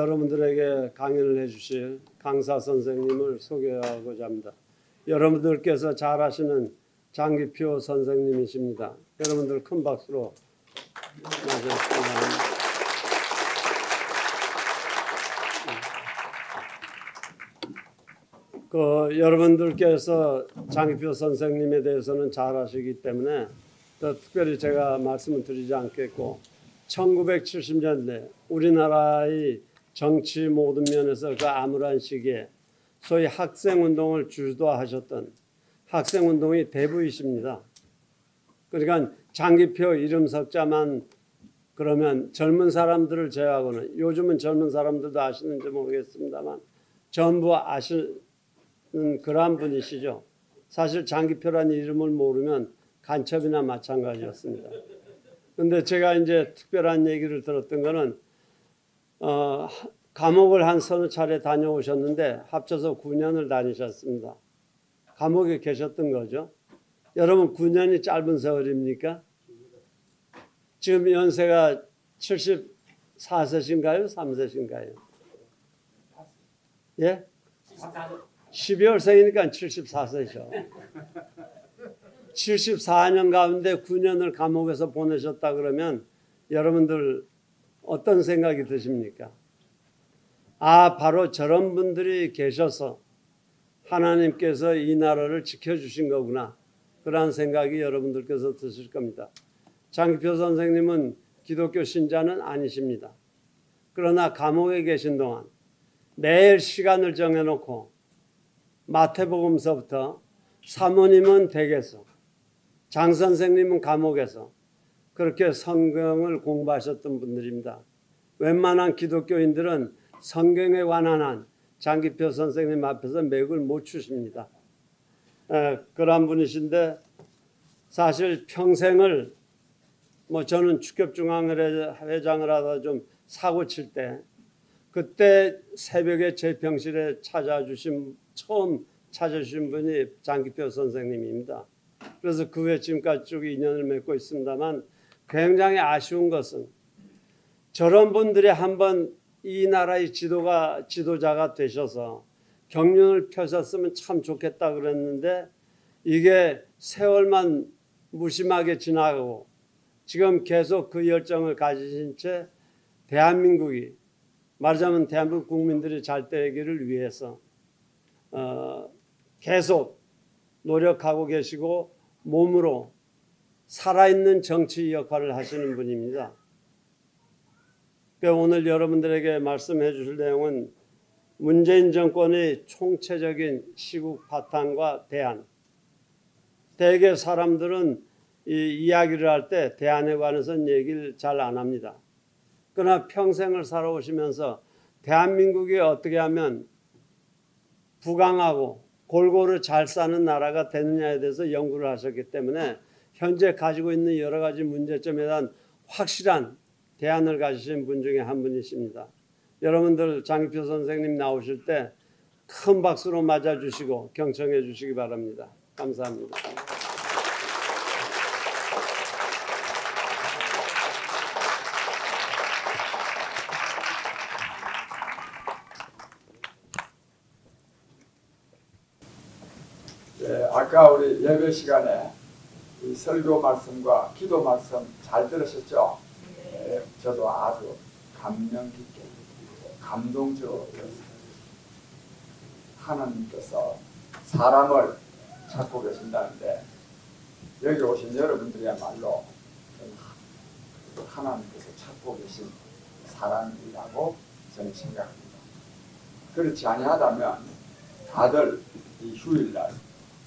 여러분들에게 강연을 해주실 강사 선생님을 소개하고자 합니다. 여러분들께서 잘 아시는 장기표 선생님이십니다. 여러분들 큰 박수로 맞으시기 여러분들께서 장기표 선생님에 대해서는 잘 아시기 때문에 더 특별히 제가 말씀을 드리지 않겠고 1970년대 우리나라의 정치 모든 면에서 그 암울한 시기에 소위 학생운동을 주도하셨던 학생운동의 대부이십니다. 그러니까 장기표 이름 석자만 그러면 젊은 사람들을 제외하고는 요즘은 젊은 사람들도 아시는지 모르겠습니다만 전부 아시는 그러한 분이시죠. 사실 장기표라는 이름을 모르면 간첩이나 마찬가지였습니다. 근데 제가 이제 특별한 얘기를 들었던 거는 감옥을 한 서너 차례 다녀오셨는데 합쳐서 9년을 다니셨습니다. 감옥에 계셨던 거죠. 여러분 9년이 짧은 세월입니까? 지금 연세가 74세신가요? 3세신가요? 예? 12월생이니까 74세죠. 74년 가운데 9년을 감옥에서 보내셨다 그러면 여러분들 어떤 생각이 드십니까? 아, 바로 저런 분들이 계셔서 하나님께서 이 나라를 지켜주신 거구나. 그러한 생각이 여러분들께서 드실 겁니다. 장기표 선생님은 기독교 신자는 아니십니다. 그러나 감옥에 계신 동안 매일 시간을 정해놓고 마태복음서부터 사모님은 댁에서 장 선생님은 감옥에서 그렇게 성경을 공부하셨던 분들입니다. 웬만한 기독교인들은 성경에 관한 한 장기표 선생님 앞에서 맥을 못 추십니다. 그러한 분이신데 사실 평생을 저는 축협중앙회장을 하다 좀 사고 칠 때 그때 새벽에 제 병실에 처음 찾아주신 분이 장기표 선생님입니다. 그래서 그 후에 지금까지 쭉 인연을 맺고 있습니다만 굉장히 아쉬운 것은 저런 분들이 한번 이 나라의 지도자가 되셔서 경륜을 펴셨으면 참 좋겠다 그랬는데 이게 세월만 무심하게 지나가고 지금 계속 그 열정을 가지신 채 대한민국이 말하자면 대한민국 국민들이 잘 되기를 위해서 계속 노력하고 계시고 몸으로 살아있는 정치 역할을 하시는 분입니다. 오늘 여러분들에게 말씀해 주실 내용은 문재인 정권의 총체적인 시국 바탕과 대안. 대개 사람들은 이 이야기를 할 때 대안에 관해서는 얘기를 잘 안 합니다. 그러나 평생을 살아오시면서 대한민국이 어떻게 하면 부강하고 골고루 잘 사는 나라가 되느냐에 대해서 연구를 하셨기 때문에 현재 가지고 있는 여러 가지 문제점에 대한 확실한 대안을 가지신 분 중에 한 분이십니다. 여러분들 장기표 선생님 나오실 때 큰 박수로 맞아주시고 경청해 주시기 바랍니다. 감사합니다. 네, 아까 우리 예배 시간에 이 설교 말씀과 기도 말씀 잘 들으셨죠? 네, 저도 아주 감명 깊게 감동적이었습니다. 하나님께서 사람을 찾고 계신다는데 여기 오신 여러분들이야말로 하나님께서 찾고 계신 사람이라고 저는 생각합니다. 그렇지 아니하다면 다들 이 휴일날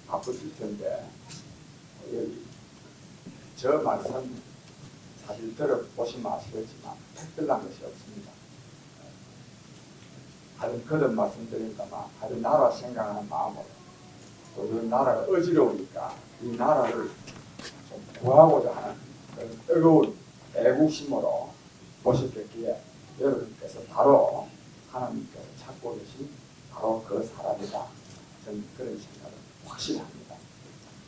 바쁘실 텐데 여기 저 말씀 사실 들어보시면 아시겠지만 특별한 것이 없습니다. 하여튼 그런 말씀 드릴까봐 하여튼 나라 생각하는 마음으로 또 이 나라가 어지러우니까 이 나라를 좀 구하고자 하는 그런 뜨거운 애국심으로 모셨겠기에 여러분께서 바로 하나님께서 찾고 계신 바로 그 사람이다. 저는 그런 생각을 확실히 합니다.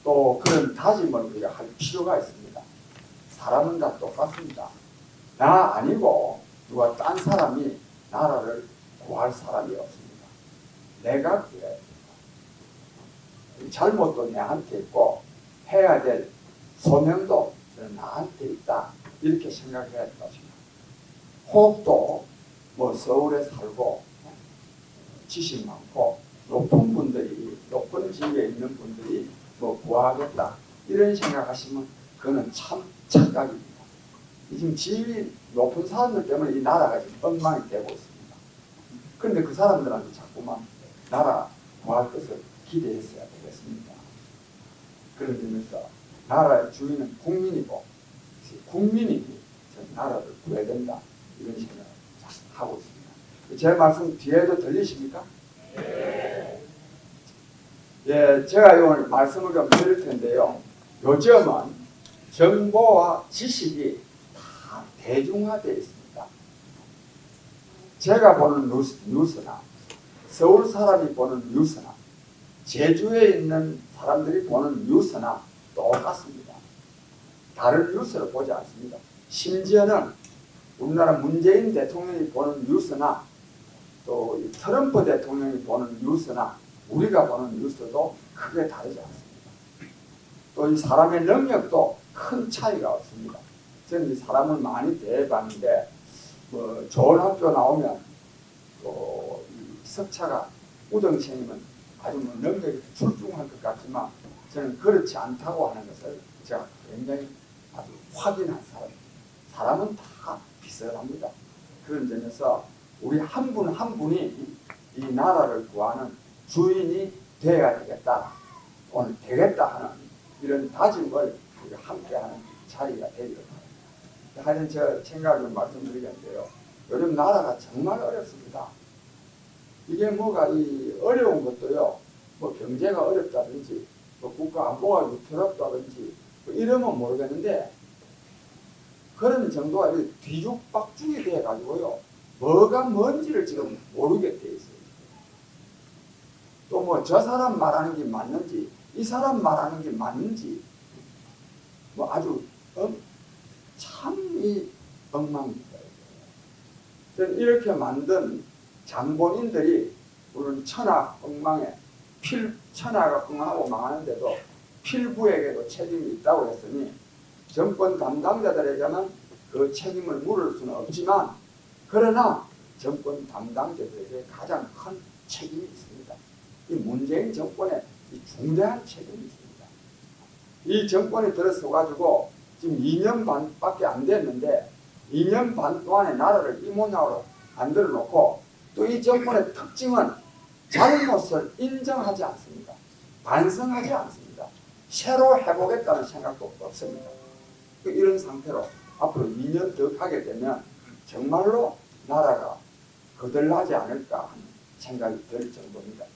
또 그런 다짐을 우리가 할 필요가 있습니다. 사람은 다 똑같습니다. 나 아니고 누가 딴 사람이 나라를 구할 사람이 없습니다. 내가 구해야 됩니다. 잘못도 내한테 있고 해야 될 소명도 나한테 있다. 이렇게 생각해야 될 것입니다. 혹도 뭐 서울에 살고 지식 많고 높은 분들이 높은 지위에 있는 분들이 뭐 구하겠다 이런 생각하시면 그거는 참 착각입니다. 지금 지위 높은 사람들 때문에 이 나라가 지금 엉망이 되고 있습니다. 그런데 그 사람들한테 자꾸만 나라 구할 것을 기대했어야 되겠습니다. 그런 점에서 나라의 주인은 국민이고 국민이 나라를 구해야 된다 이런 생각을 하고 있습니다. 제 말씀 뒤에도 들리십니까? 네. 예, 제가 오늘 말씀을 좀 드릴 텐데요. 요즘은 정보와 지식이 다 대중화되어 있습니다. 제가 보는 뉴스나 서울 사람이 보는 뉴스나 제주에 있는 사람들이 보는 뉴스나 똑같습니다. 다른 뉴스를 보지 않습니다. 심지어는 우리나라 문재인 대통령이 보는 뉴스나 또 트럼프 대통령이 보는 뉴스나 우리가 보는 뉴스도 크게 다르지 않습니다. 또 이 사람의 능력도 큰 차이가 없습니다. 저는 이 사람을 많이 대해봤는데 뭐 좋은 학교 나오면 또 석차가 우등생이면 아주 뭐 능력이 출중할 것 같지만 저는 그렇지 않다고 하는 것을 제가 굉장히 아주 확인한 사람입니다. 사람은 다 비슷합니다. 그런 점에서 우리 한 분 한 분이 이 나라를 구하는 주인이 되어야 되겠다, 오늘 되겠다 하는 이런 다짐을 우리가 함께하는 자리가 되기를 바랍니다. 하여튼 제가 생각을 말씀드리겠는데요. 요즘 나라가 정말 어렵습니다. 이게 뭐가 이 어려운 것도요, 뭐 경제가 어렵다든지, 뭐 국가 안보가 위태롭다든지, 뭐 이러면 모르겠는데, 그런 정도가 뒤죽박죽이 돼가지고요, 뭐가 뭔지를 지금 모르게 돼 있어요. 또 뭐 저 사람 말하는 게 맞는지, 이 사람 말하는 게 맞는지, 뭐 아주 참이 엉망입니다. 저는 이렇게 만든 장본인들이 우리는 천하 엉망에 천하가 엉망하고 망하는데도 필부에게도 책임이 있다고 했으니 정권 담당자들에게는 그 책임을 물을 수는 없지만, 그러나 정권 담당자들에게 가장 큰 책임이 있습니다. 이 문재인 정권에 이 중대한 책임이 있습니다. 이 정권이 들어서 가지고 지금 2년 반밖에 안 됐는데 2년 반 동안에 나라를 이 모양으로 만들어 놓고, 또 이 정권의 특징은 잘못을 인정하지 않습니다. 반성하지 않습니다. 새로 해보겠다는 생각도 없습니다. 이런 상태로 앞으로 2년 더 가게 되면 정말로 나라가 거덜나지 않을까 하는 생각이 들 정도입니다.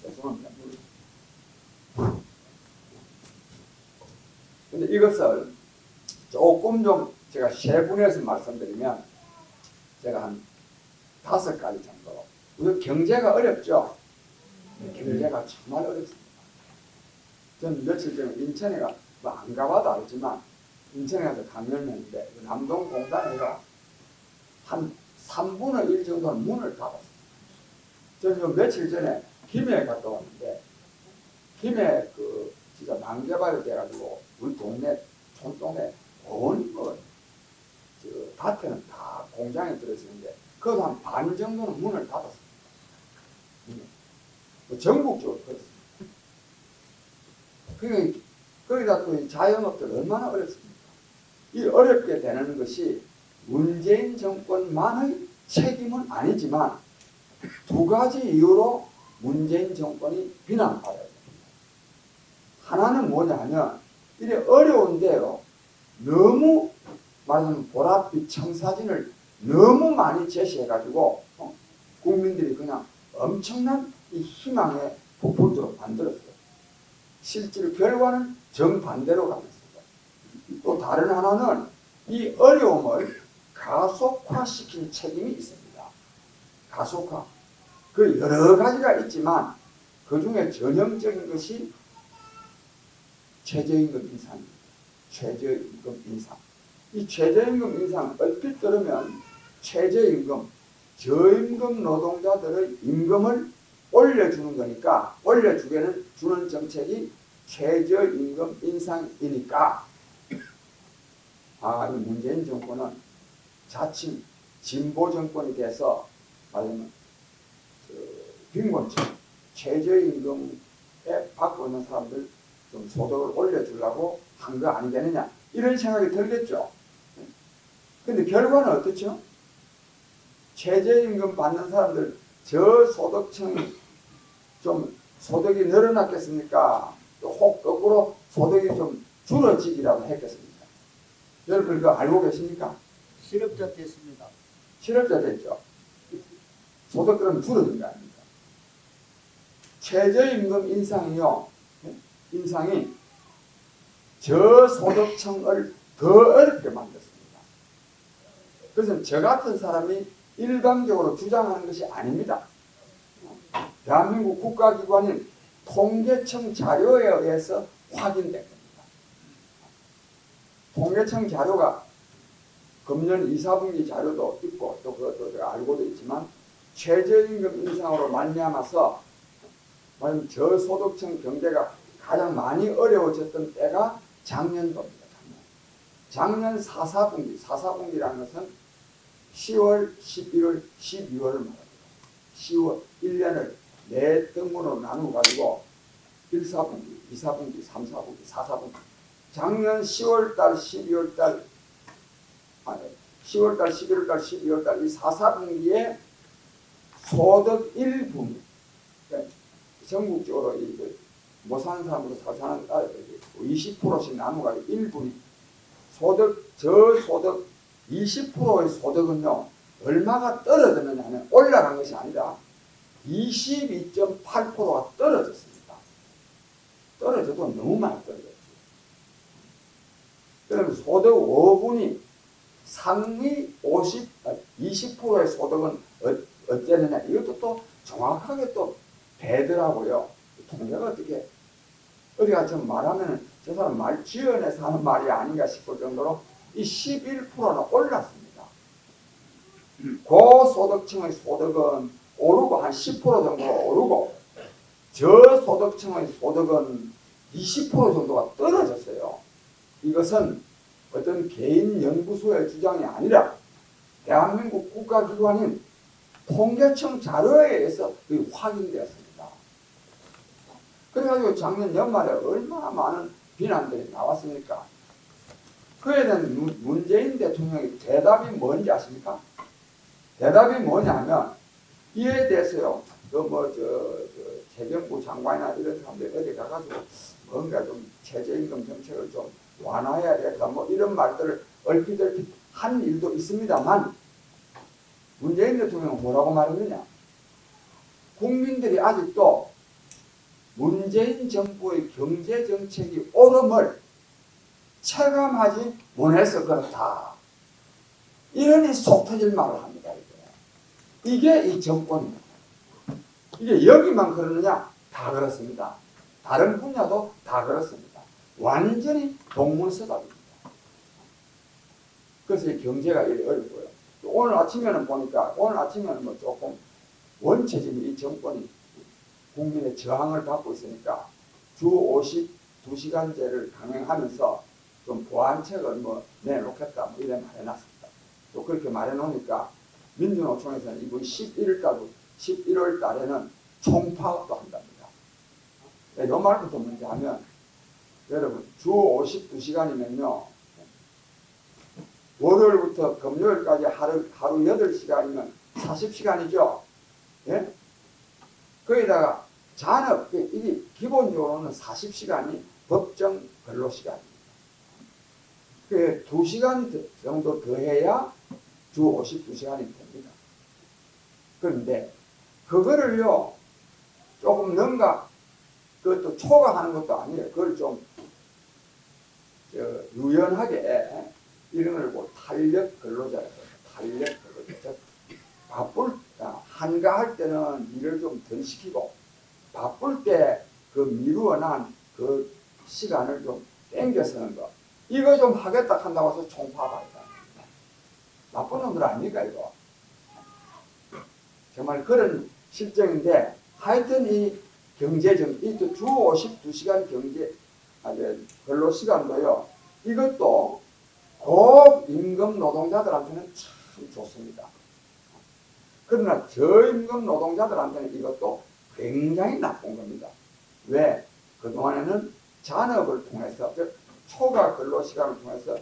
죄송합니다. 근데 이것을 조금 좀 제가 세분해서 말씀드리면, 제가 한 5가지 정도. 우리 경제가 어렵죠? 경제가 정말 어렵습니다. 저는 며칠 전에 인천에 뭐 안 가봐도 알지만 인천에 가서 강연을 했는데 남동공단에서 한 3분의 1 정도는 문을 닫았어요. 저는 며칠 전에 김해에 갔다 왔는데, 김해 진짜 난개발이 돼가지고 우리 동네 촌동네 온 밭에는 다 공장에 들어있는데 그것도 한 반 정도는 문을 닫았습니다. 전국적으로 그렇습니다. 거기다 또 자영업들 얼마나 어렵습니까? 이 어렵게 되는 것이 문재인 정권만의 책임은 아니지만 2가지 이유로 문재인 정권이 비난받아야 됩니다. 하나는 뭐냐 하면, 이래 어려운데요, 너무 말하자면 보랏빛 청사진을 너무 많이 제시해가지고 국민들이 그냥 엄청난 이 희망의 폭포로 만들었어요. 실제로 결과는 정반대로 가고 있습니다. 또 다른 하나는 이 어려움을 가속화시킨 책임이 있습니다. 가속화. 그 여러 가지가 있지만 그 중에 전형적인 것이 최저임금 인상입니다. 최저임금 인상. 이 최저임금 인상 얼핏 들으면 최저임금, 저임금 노동자들의 임금을 올려주는 거니까 올려주게는 주는 정책이 최저임금 인상이니까 이 문재인 정권은 자칭 진보 정권이 돼서 말하면 빈곤층 최저임금에 받고 있는 사람들 좀 소득을 올려주려고 한 거 아니겠느냐 이런 생각이 들겠죠. 근데 결과는 어떻죠? 최저임금 받는 사람들 저소득층이 좀 소득이 늘어났겠습니까? 혹 거꾸로 소득이 좀 줄어지기라도 했겠습니까? 여러분 그거 알고 계십니까? 실업자 됐습니다. 실업자 됐죠. 소득 그럼 줄어든 거 아닙니까? 최저임금 인상이 저소득층을 더 어렵게 만들었습니다. 그래서 저 같은 사람이 일방적으로 주장하는 것이 아닙니다. 대한민국 국가기관인 통계청 자료에 의해서 확인된 겁니다. 통계청 자료가 금년 2, 4분기 자료도 있고 또 그것도 제가 알고도 있지만 최저임금 인상으로 말미암아서 저소득층 경제가 가장 많이 어려워졌던 때가 작년도입니다. 작년 4, 4분기, 4, 4분기라는 것은 10월, 11월, 12월을 말합니다. 10월 1년을 4등분으로 나누어가지고 1, 4분기, 2, 4분기, 3, 4분기, 4, 4분기 작년 10월달, 12월달 10월달, 11월달, 12월달 이 4, 4분기에 소득 1분기 그러니까 전국적으로 못 사는 사람으로 사는 20%씩 나누어가지고 1분기 저소득 20%의 소득은요 얼마가 떨어졌느냐면 올라간 것이 아니라 22.8%가 떨어졌습니다. 떨어져도 너무 많이 떨어졌죠. 그러면 소득 5분이 상위 20%의 소득은 어땠느냐 이것도 또 정확하게 또 되더라고요. 통계가 어떻게 어디가 좀 말하면 저 사람 말 지어내서 하는 말이 아닌가 싶을 정도로 이 11%는 올랐습니다. 고소득층의 소득은 오르고 한 10% 정도가 오르고 저소득층의 소득은 20% 정도가 떨어졌어요. 이것은 어떤 개인 연구소의 주장이 아니라 대한민국 국가기관인 통계청 자료에 의해서 확인되었습니다. 그래가지고 작년 연말에 얼마나 많은 비난들이 나왔습니까? 그에 대한 문재인 대통령의 대답이 뭔지 아십니까? 대답이 뭐냐면 이에 대해서요. 재경부 장관이나 이런 사람들이 어디 가가지고 뭔가 좀 최저임금 정책을 좀 완화해야 될까 뭐 이런 말들을 얼핏 한 일도 있습니다만 문재인 대통령은 뭐라고 말했느냐? 국민들이 아직도 문재인 정부의 경제정책이 옳음을 체감하지 못해서 그렇다. 이러니 속 터질 말을 합니다. 이게 이 정권입니다. 이게 여기만 그러느냐? 다 그렇습니다. 다른 분야도 다 그렇습니다. 완전히 동문서답입니다. 그래서 이 경제가 이렇게 어렵고요. 오늘 아침에는 보니까 오늘 아침에는 뭐 조금 원체적인 이 정권이 국민의 저항을 받고 있으니까 주 52시간제를 강행하면서 좀 보완책을 뭐 내놓겠다 뭐 이런 말 해놨습니다. 또 그렇게 말해놓으니까 민주노총에서는 이번 11월 달에는 총파업도 한답니다. 이 말부터 먼저 하면 여러분 주 52시간이면요 월요일부터 금요일까지 하루 8시간이면 40시간이죠. 예? 거기다가 잔업, 이게 기본적으로는 40시간이 법정 근로시간입니다. 그 2시간 정도 더 해야 주 52시간이 됩니다. 그런데 그거를요 조금 넘가 그것도 초과하는 것도 아니에요. 그걸 좀 유연하게 이런 걸 뭐 탄력 근로자라고 탄력 근로자. 한가할 때는 일을 좀 덜 시키고 바쁠 때 그 미루어난 그 시간을 좀 땡겨 쓰는 거 이거 좀 하겠다 한다고 해서 총파업하겠다. 나쁜 놈들 아닙니까 이거. 정말 그런 실정인데 하여튼 이 경제정 이주 52시간 경제 근로 시간도요. 이것도 고임금 노동자들한테는 참 좋습니다. 그러나 저임금 노동자들한테는 이것도 굉장히 나쁜 겁니다. 왜? 그동안에는 잔업을 통해서 초과 근로시간을 통해서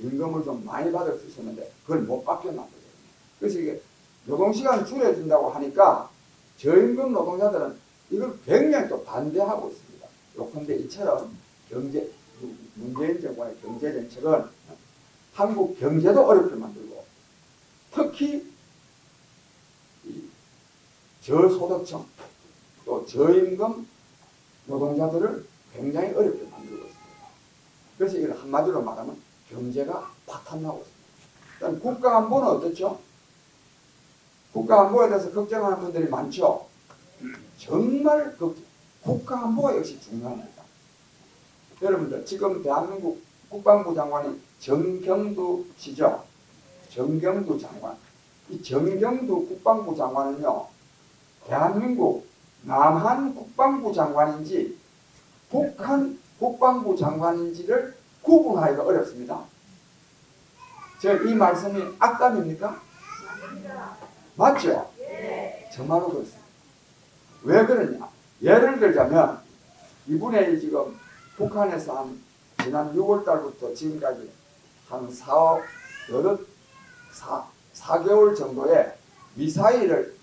임금을 좀 많이 받을 수 있었는데 그걸 못 받겠나거든요. 그래서 이게 노동시간을 줄여준다고 하니까 저임금 노동자들은 이걸 굉장히 또 반대하고 있습니다. 그런데 이처럼 문재인 정권의 경제정책은 한국 경제도 어렵게 만들고 특히 저소득층 또 저임금 노동자들을 굉장히 어렵게 만들고 있습니다. 그래서 이걸 한마디로 말하면 경제가 파탄나고 있습니다. 일단 국가안보는 어떻죠? 국가안보에 대해서 걱정하는 분들이 많죠. 정말 국가안보가 역시 중요합니다. 여러분들 지금 대한민국 국방부 장관이 정경두 씨죠. 정경두 장관. 이 정경두 국방부 장관은요. 대한민국 남한 국방부 장관인지 북한 국방부 장관인지를 구분하기가 어렵습니다. 이 말씀이 악담입니까? 맞죠? 정말로 그렇습니다. 왜 그러냐? 예를 들자면 이분의 지금 북한에서 지난 6월 달부터 지금까지 한 4개월 정도의 미사일을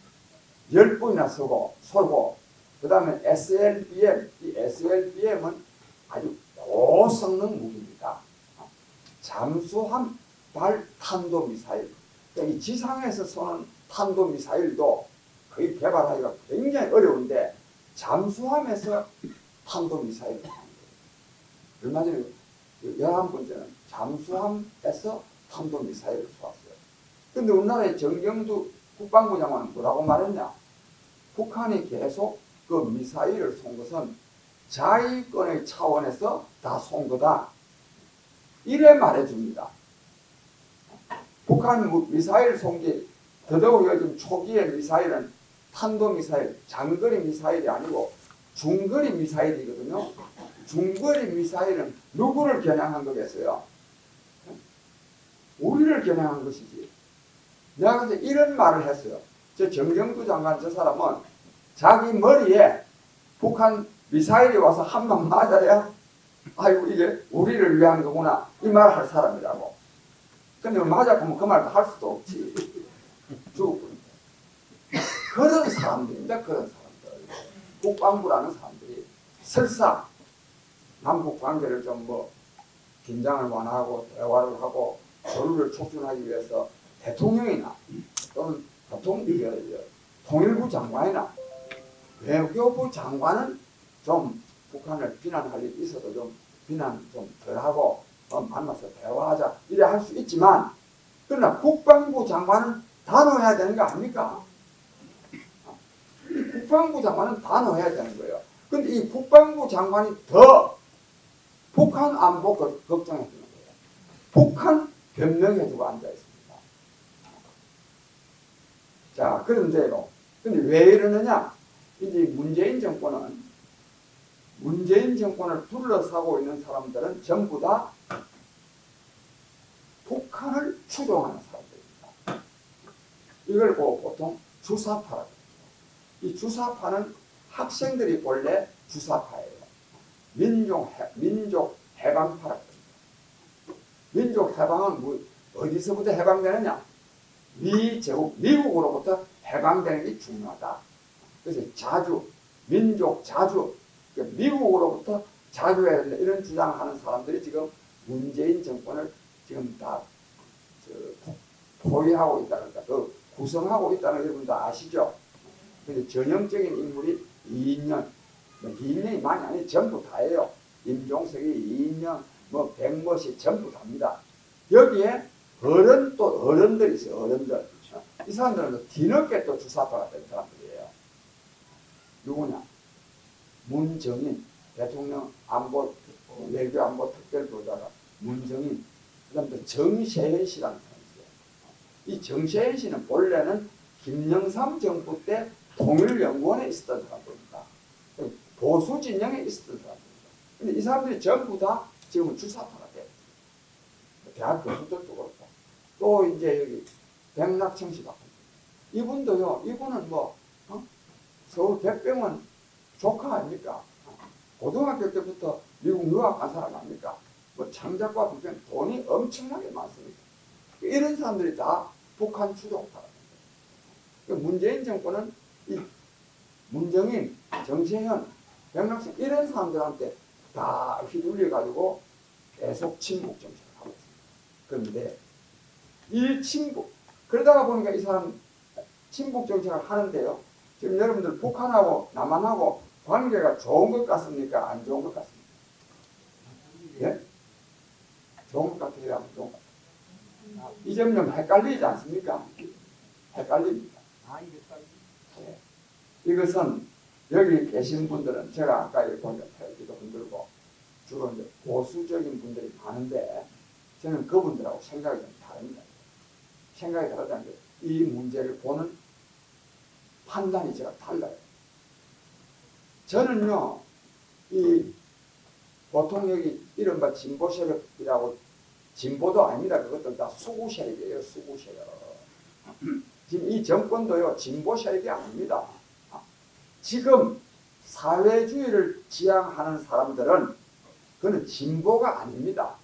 10분이나 쏘고 그 다음에 SLBM, 이 SLBM은 아주 고성능 무기입니다. 잠수함 발 탄도미사일. 그러니까 이 지상에서 쏘는 탄도미사일도 거의 개발하기가 굉장히 어려운데 잠수함에서 탄도미사일을 하는 거예요. 얼마 전에 11번째는 잠수함에서 탄도미사일을 쏘았어요. 그런데 우리나라의 정경두 국방부 장관은 뭐라고 말했냐? 북한이 계속 그 미사일을 쏜 것은 자위권의 차원에서 다 쏜 거다. 이래 말해줍니다. 북한 미사일 쏜 게 더더욱 요즘 초기의 미사일은 탄도미사일, 장거리 미사일이 아니고 중거리 미사일이거든요. 중거리 미사일은 누구를 겨냥한 거겠어요? 우리를 겨냥한 것이지. 내가 그래서 이런 말을 했어요. 저 정경두 장관 저 사람은 자기 머리에 북한 미사일이 와서 한 방 맞아야 아이고 이게 우리를 위한 거구나 이 말을 할 사람이라고. 근데 맞아보면 그 말도 할 수도 없지. 죽을 그런 사람들입니다. 그런 사람들. 국방부라는 사람들이 설사 남북 관계를 좀 긴장을 완화하고 대화를 하고 교류를 촉진하기 위해서 대통령이나 또는 통일부 장관이나 외교부 장관은 좀 북한을 비난할 일이 있어도 좀 비난 좀 덜하고 만나서 대화하자 이래 할 수 있지만 그러나 국방부 장관은 단호해야 되는 거 아닙니까? 이 국방부 장관은 단호해야 되는 거예요. 근데 이 국방부 장관이 더 북한 안보 걱정해 주는 거예요. 북한 변명해주고 앉아 있습니다. 자, 그런데요. 근데 왜 이러느냐? 이제 문재인 정권을 둘러싸고 있는 사람들은 전부 다 북한을 추종하는 사람들입니다. 이걸 보통 주사파라고 합니다. 이 주사파는 학생들이 본래 주사파예요. 민족 해방파라고 합니다. 민족 해방은 어디서부터 해방되느냐? 미국으로부터 해방되는 게 중요하다. 그래서 민족 자주, 미국으로부터 자주해야 된다. 이런 주장하는 사람들이 지금 문재인 정권을 지금 다 포위하고 있다는 거, 구성하고 있다는 거 여러분 다 아시죠? 근데 전형적인 인물이 이인년이 많이 아니 전부 다예요. 임종석이 이인년, 백모씨 전부 다입니다. 여기에 어른들이 있어요. 어른들. 이 사람들은 뒤늦게 또 주사파가 된 사람들이에요. 누구냐? 문정인 대통령 외교안보 특별보좌가 문정인, 그 다음에 정세현 씨라는 사람이에요. 이 정세현 씨는 본래는 김영삼 정부 때 통일연구원에 있었던 사람들입니다. 보수 진영에 있었던 사람들입니다. 근데 이 사람들이 전부 다 지금은 주사파가 돼요. 대학 교수들도 그렇고. 또 이제 여기 백낙청 씨 같은 이분도요. 이분은 뭐 서울 백병원 조카 아닙니까? 고등학교 때부터 미국 유학 간 사람 아닙니까? 뭐 창작과 비전 돈이 엄청나게 많습니다. 이런 사람들이 다 북한 추종파입니다. 문재인 정권은 이 문정인, 정세현, 백낙천 이런 사람들한테 다 휘둘려 가지고 계속 친북 정책을 하고 있습니다. 그런데 이 친북 그러다가 보니까 이 사람 친북 정책을 하는데요. 지금 여러분들 북한하고 남한하고 관계가 좋은 것 같습니까? 안 좋은 것 같습니까? 예? 좋은 것 같아요? 안 좋은 것 같아요? 이 점 좀 헷갈리지 않습니까? 헷갈립니다. 예. 이것은 여기 계신 분들은 제가 아까 보니까 태기도 흔들고 주로 이제 보수적인 분들이 많은데 저는 그분들하고 생각이 좀 다릅니다. 생각이 다르다는 게 이 문제를 보는 판단이 제가 달라요. 저는요, 이 보통 여기 이른바 진보 세력이라고 진보도 아닙니다. 그것도 다 수구 세력이에요. 수구 세력. 지금 이 정권도요, 진보 세력이 아닙니다. 지금 사회주의를 지향하는 사람들은 그는 진보가 아닙니다.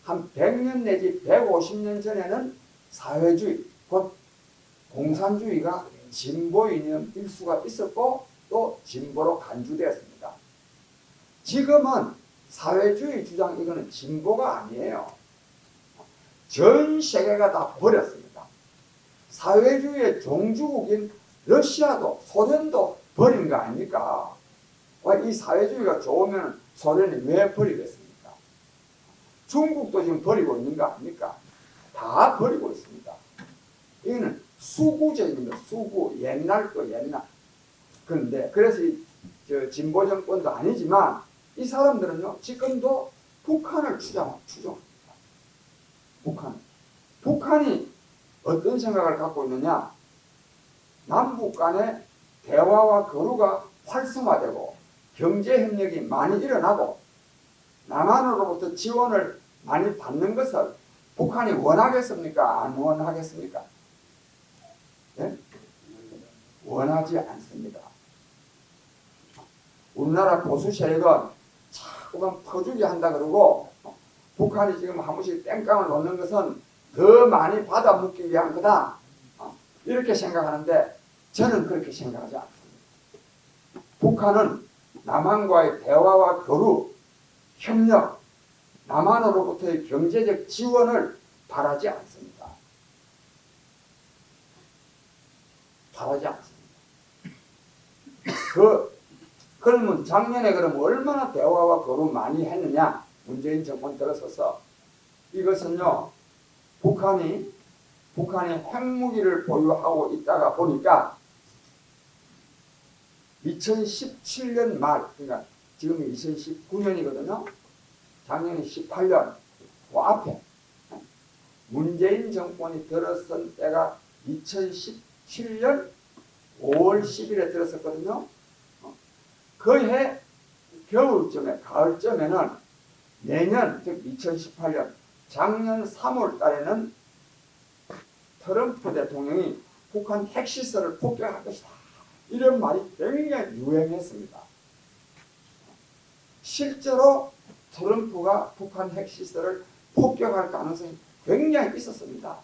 한 100년 내지 150년 전에는 사회주의, 곧 공산주의가 진보 이념일 수가 있었고 또 진보로 간주되었습니다. 지금은 사회주의 주장 이거는 진보가 아니에요. 전 세계가 다 버렸습니다. 사회주의의 종주국인 러시아도 소련도 버린 거 아닙니까? 이 사회주의가 좋으면 소련이 왜 버리겠습니까? 중국도 지금 버리고 있는 거 아닙니까? 다 버리고 있습니다. 이거는 수구적입니다. 수구. 옛날 거 옛날. 그런데 그래서 진보 정권도 아니지만 이 사람들은요 지금도 북한을 추종합니다. 북한이 어떤 생각을 갖고 있느냐? 남북 간의 대화와 교류가 활성화되고 경제 협력이 많이 일어나고 남한으로부터 지원을 많이 받는 것을 북한이 원하겠습니까? 안 원하겠습니까? 네? 원하지 않습니다. 우리나라 보수 세력은 자꾸만 퍼주기 한다 그러고 북한이 지금 한 번씩 땡깡을 놓는 것은 더 많이 받아 먹기 위한 거다. 이렇게 생각하는데 저는 그렇게 생각하지 않습니다. 북한은 남한과의 대화와 교류, 협력, 남한으로부터의 경제적 지원을 바라지 않습니다. 바라지 않습니다. 그러면 작년에 그럼 얼마나 대화와 교류 많이 했느냐? 문재인 정권 들어서서 이것은요, 북한이 핵무기를 보유하고 있다가 보니까 2017년 말, 그러니까 지금이 2019년이거든요. 작년이 18년, 그 앞에 문재인 정권이 들어선 때가 2017년 5월 10일에 들었었거든요. 그 해 겨울쯤에, 가을쯤에는 내년, 즉 2018년 작년 3월 달에는 트럼프 대통령이 북한 핵시설을 폭격할 것이다. 이런 말이 굉장히 유행했습니다. 실제로 트럼프가 북한 핵시설을 폭격할 가능성이 굉장히 있었습니다.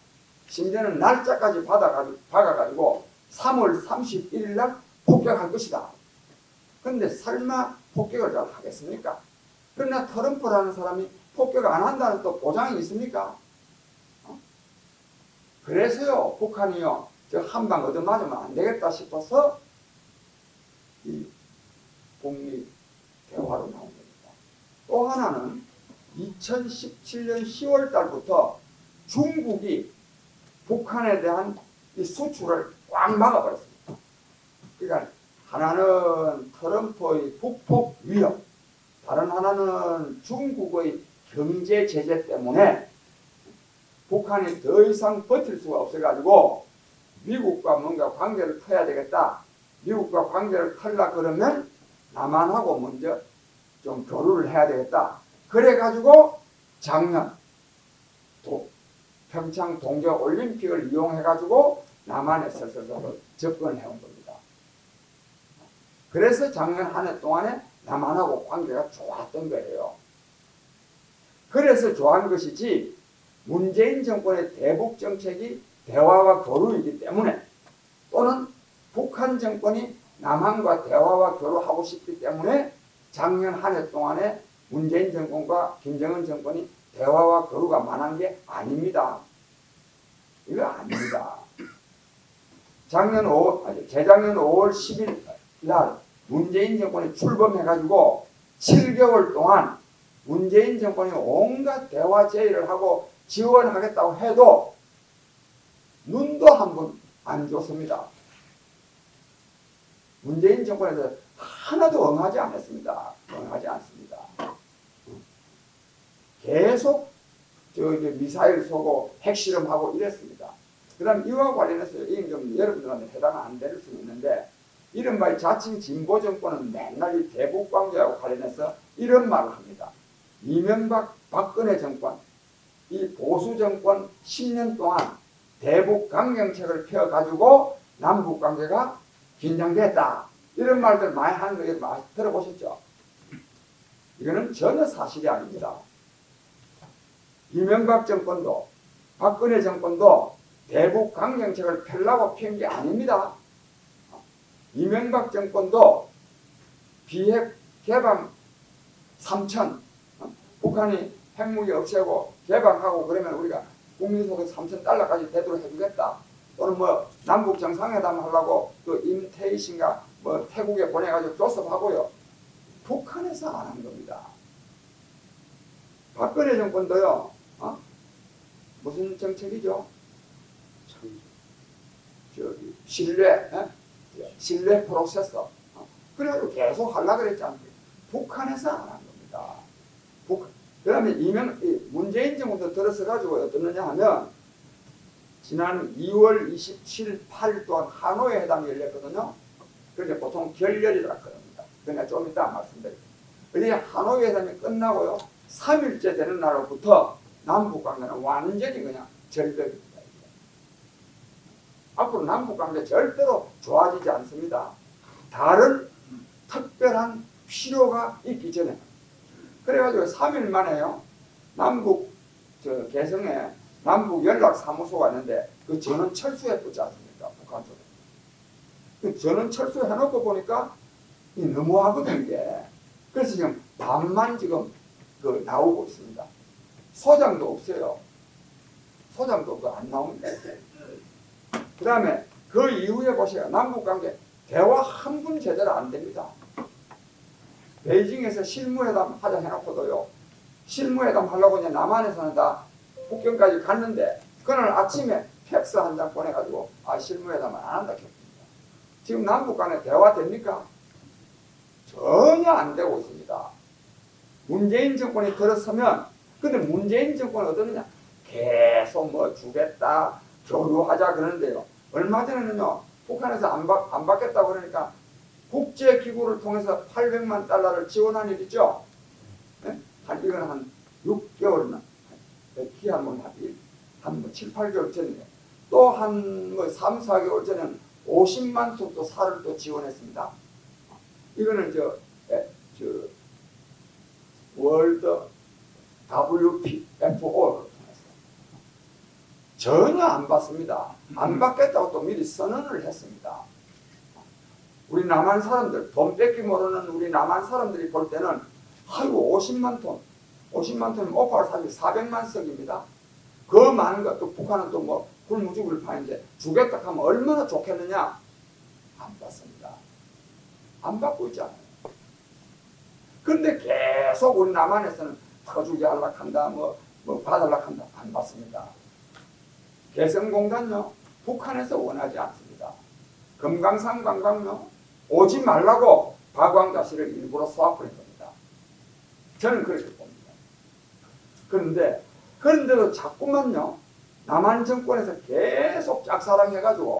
심지어는 날짜까지 박아가지고 3월 31일 날 폭격할 것이다. 그런데 설마 폭격을 잘 하겠습니까? 그러나 트럼프라는 사람이 폭격을 안 한다는 또 보장이 있습니까? 그래서요, 북한이요, 저 한 방 얻어맞으면 안 되겠다 싶어서 이 북미 대화로 나온 겁니다. 또 하나는 2017년 10월 달부터 중국이 북한에 대한 이 수출을 꽉 막아버렸습니다. 그러니까 하나는 트럼프의 북폭 위협, 다른 하나는 중국의 경제 제재 때문에 북한이 더 이상 버틸 수가 없어가지고 미국과 뭔가 관계를 터야 되겠다. 미국과 관계를 털라 그러면 남한하고 먼저 좀 교류를 해야 되겠다. 그래가지고 작년 평창 동계올림픽을 이용해가지고 남한에 슬슬 접근해 온 겁니다. 그래서 작년 한 해 동안에 남한하고 관계가 좋았던 거예요. 그래서 좋아하는 것이지 문재인 정권의 대북 정책이 대화와 교류이기 때문에 또는 북한 정권이 남한과 대화와 교류하고 싶기 때문에 작년 한 해 동안에 문재인 정권과 김정은 정권이 대화와 교류가 많은 게 아닙니다. 이거 아닙니다. 재작년 5월 10일 날 문재인 정권이 출범해가지고 7개월 동안 문재인 정권이 온갖 대화 제의를 하고 지원하겠다고 해도 눈도 한 번 안 줬습니다. 문재인 정권에서 하나도 응하지 않았습니다. 응하지 않습니다. 계속 미사일 쏘고 핵실험하고 이랬습니다. 그 다음 이와 관련해서 이게 좀 여러분들한테 해당 안 될 수는 있는데 이른바 자칭 진보 정권은 맨날 이 대북 관계하고 관련해서 이런 말을 합니다. 이명박 박근혜 정권, 이 보수 정권 10년 동안 대북 강경책을 펴가지고 남북 관계가 긴장됐다. 이런 말들 많이 하는 거 많이 들어보셨죠? 이거는 전혀 사실이 아닙니다. 이명박 정권도 박근혜 정권도 대북 강경책을 펴려고 편 게 아닙니다. 이명박 정권도 비핵 개방 3천 북한이 핵무기 없애고 개방하고 그러면 우리가 국민소득 3,000달러까지 되도록 해주겠다. 또는 뭐 남북 정상회담 하려고 그 임태희신가 뭐 태국에 보내가지고 교섭하고요. 북한에서 안 한 겁니다. 박근혜 정권도요. 무슨 정책이죠? 저기 신뢰 프로세서. 그래가지고 계속 하려고 그랬지 않습니까? 북한에서 안 한 겁니다. 그 다음에 문재인 정부도 들어서가지고 어떻느냐 하면 지난 2월 27일, 8일 동안 하노이 회담이 열렸거든요. 그러니까 보통 결렬이라 그럽니다. 그러니까 좀 이따 말씀드릴게요. 그런데 하노이 회담이 끝나고요. 3일째 되는 날로부터 남북관계는 완전히 그냥 절벽입니다. 앞으로 남북관계 절대로 좋아지지 않습니다. 다른 특별한 필요가 있기 전에. 그래가지고 3일 만에요. 남북 개성에 남북 연락사무소가 있는데 그 전원 철수했지 않습니까? 북한 쪽에. 그 전원 철수해놓고 보니까 너무하거든요. 이게. 그래서 지금 반만 지금 나오고 있습니다. 소장도 없어요. 소장도 안 나옵니다. 그 다음에 그 이후에 보시면 남북관계 대화 한 분 제대로 안 됩니다. 베이징에서 실무회담 하자 해놓고도요. 실무회담 하려고 이제 남한에서는 다 북경까지 갔는데 그날 아침에 팩스 한 장 보내가지고 실무회담은 안 한다 했습니다. 지금 남북 간에 대화 됩니까? 전혀 안 되고 있습니다. 문재인 정권이 들어서면 근데 문재인 정권은 어떠느냐? 계속 뭐 주겠다 교류하자 그러는데요. 얼마 전에는요. 북한에서 안 받겠다고 그러니까 국제기구를 통해서 800만 달러를 지원한 일 있죠? 네? 이건 한 6개월이나 기한 한 7, 8개월 전이에요. 또 한 3, 4개월 전에는 50만 톤 또 살을 또 지원했습니다. 이거는 월드 WPFO를 통해서 전혀 안 받습니다. 안 받겠다고 또 미리 선언을 했습니다. 우리 남한 사람들, 돈 뺏기 모르는 우리 남한 사람들이 볼 때는 아이고 50만 톤이면 오파를 사실 400만 석입니다. 그 많은 것도 북한은 또 뭐 굴무죽을 파는데 주겠다 하면 얼마나 좋겠느냐? 안 받습니다. 안 받고 있잖아요. 그런데 계속 우리 남한에서는 터주기 하려고 한다, 뭐 받으려고 한다. 안 받습니다. 개성공단요, 북한에서 원하지 않습니다. 금강산 관광요, 오지 말라고 박광자씨를 일부러 쏘아버린 겁니다. 저는 그렇게 봅니다. 그런데도 자꾸만요, 남한 정권에서 계속 짝사랑해가지고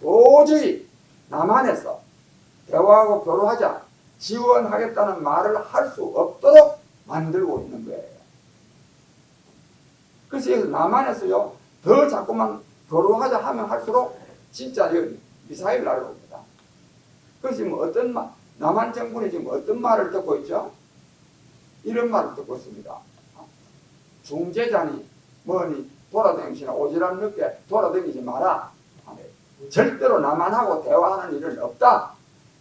도저히 남한에서 대화하고 교류하자, 지원하겠다는 말을 할 수 없도록 만들고 있는 거예요. 그래서 남한에서요, 더 자꾸만 교류하자 하면 할수록 진짜 미사일 날라옵니다. 그래서 지금 어떤 남한 정부는 지금 어떤 말을 듣고 있죠? 이런 말을 듣고 있습니다. 중재자니 뭐니 돌아다니시나 오지랖 늦게 돌아다니지 마라. 절대로 남한하고 대화하는 일은 없다.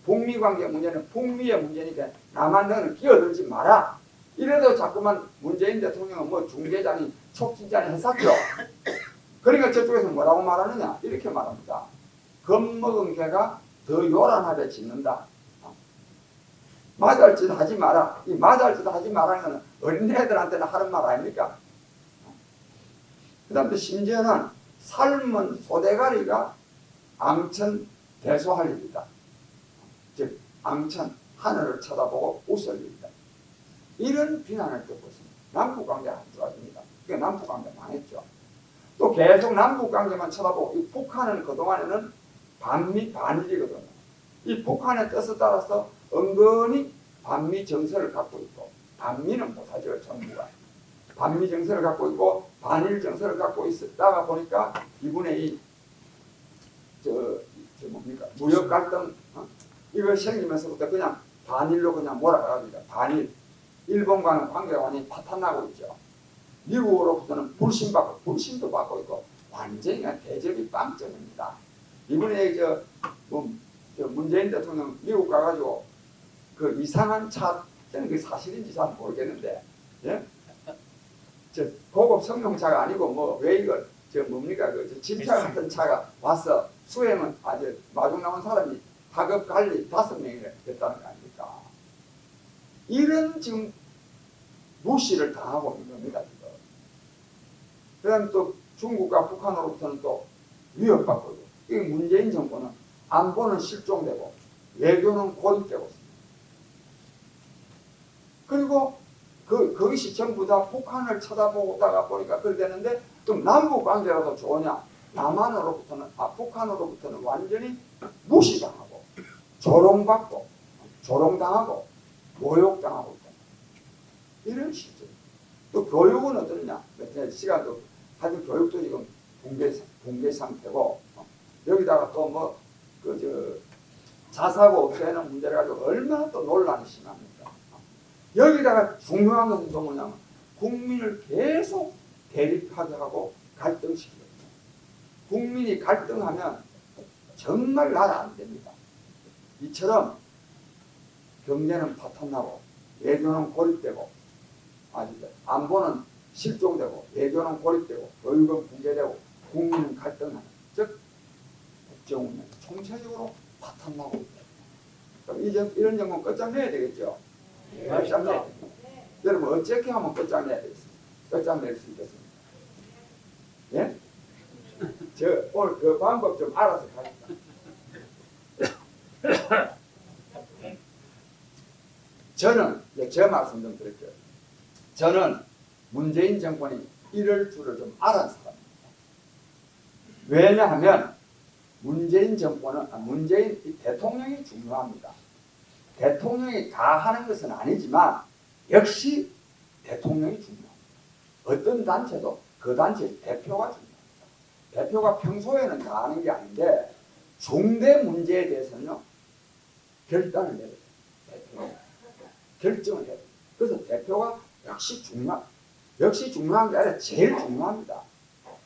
북미 관계 문제는 북미의 문제니까 남한 너는 끼어들지 마라. 이래도 자꾸만 문재인 대통령은 뭐 중재자니 촉진자니 했었죠. 그러니까 저쪽에서 뭐라고 말하느냐 이렇게 말합니다. 겁먹은 개가 더 요란하게 짖는다. 맞을 짓 하지 마라. 이 맞을 짓 하지 마라는 건 어린애들한테는 하는 말 아닙니까? 그 다음에 심지어는 삶은 소대가리가 암천 대소할 일이다. 즉 암천 하늘을 쳐다보고 웃을 일이다. 이런 비난을 듣고 있습니다. 남북관계가 안 좋아집니다. 그러니까 남북관계 망했죠. 또 계속 남북관계만 쳐다보고 이 북한은 그동안에는 반미 반일이거든요. 이 북한의 뜻에 따라서 은근히 반미 정서를 갖고 있고, 반미는 못하죠. 정부가 반미 정서를 갖고 있고 반일 정서를 갖고 있다가 보니까 이분의 뭡니까 무역 갈등 이거 생기면서부터 그냥 반일로 그냥 몰아갑니다. 반일. 일본과는 관계가 완전히 파탄나고 있죠. 미국으로부터는 불신도 받고 있고 완전히 대접이 빵점입니다. 이번에 문재인 대통령 미국 가가지고 그 이상한 차, 저는 그게 사실인지 잘 모르겠는데, 예? 저 고급 성능차가 아니고 뭐 왜 이걸 뭡니까 그 집차 같은 차가 와서 수행은 아주 마중 나온 사람이 하급 관리 5명이 됐다는 거 아닙니까? 이런 지금 무시를 당하고 있는 겁니다. 지금. 그다음 또 중국과 북한으로부터는 또 위협받고 있고, 이 문재인 정권은 안보는 실종되고 외교는 고립되고 있습니다. 그리고 그것이 전부 다 북한을 쳐다보다가 보니까 그렇게 되는데, 또 남북 관계라도 좋으냐? 북한으로부터는 완전히 무시당하고 조롱받고 조롱당하고 모욕당하고 있다. 이런 실제. 또 교육은 어떠냐? 시간도 하여튼 교육도 지금 붕괴 상태고, 여기다가 또 뭐 자사고 없애는 문제를 가지고 얼마나 또 논란이 심합니까? 여기다가 중요한 것은 또 뭐냐면 국민을 계속 대립하게 하고 갈등시키거든요. 국민이 갈등하면 정말 나라 안 됩니다. 이처럼 경제는 파탄나고 외교는 고립되고 안보는 실종되고 외교는 고립되고 교육은 붕괴되고 국민은 갈등하는, 즉 국정운영 총체적으로 파탄나고 있다. 그럼 이런 정권 끝장내야 되겠죠. 끝장내야 됩니다. 여러분 어떻게 하면 끝장내야 되겠습니까? 끝장낼 수 있겠습니까? 예? 저 오늘 그 방법 좀 알아서 가겠다. 저는 제 말씀 좀 드릴게요. 저는 문재인 정권이 이럴 줄을 좀 알은 사람입니다. 왜냐하면 문재인 대통령이 중요합니다. 대통령이 다 하는 것은 아니지만 역시 대통령이 중요합니다. 어떤 단체도 그 단체의 대표가 중요합니다. 대표가 평소에는 다 하는 게 아닌데 중대 문제에 대해서는요 결단을 내야 돼요. 대표가 결정을 해야 돼요. 그래서 대표가 역시 중요한 게 아니라 제일 중요합니다.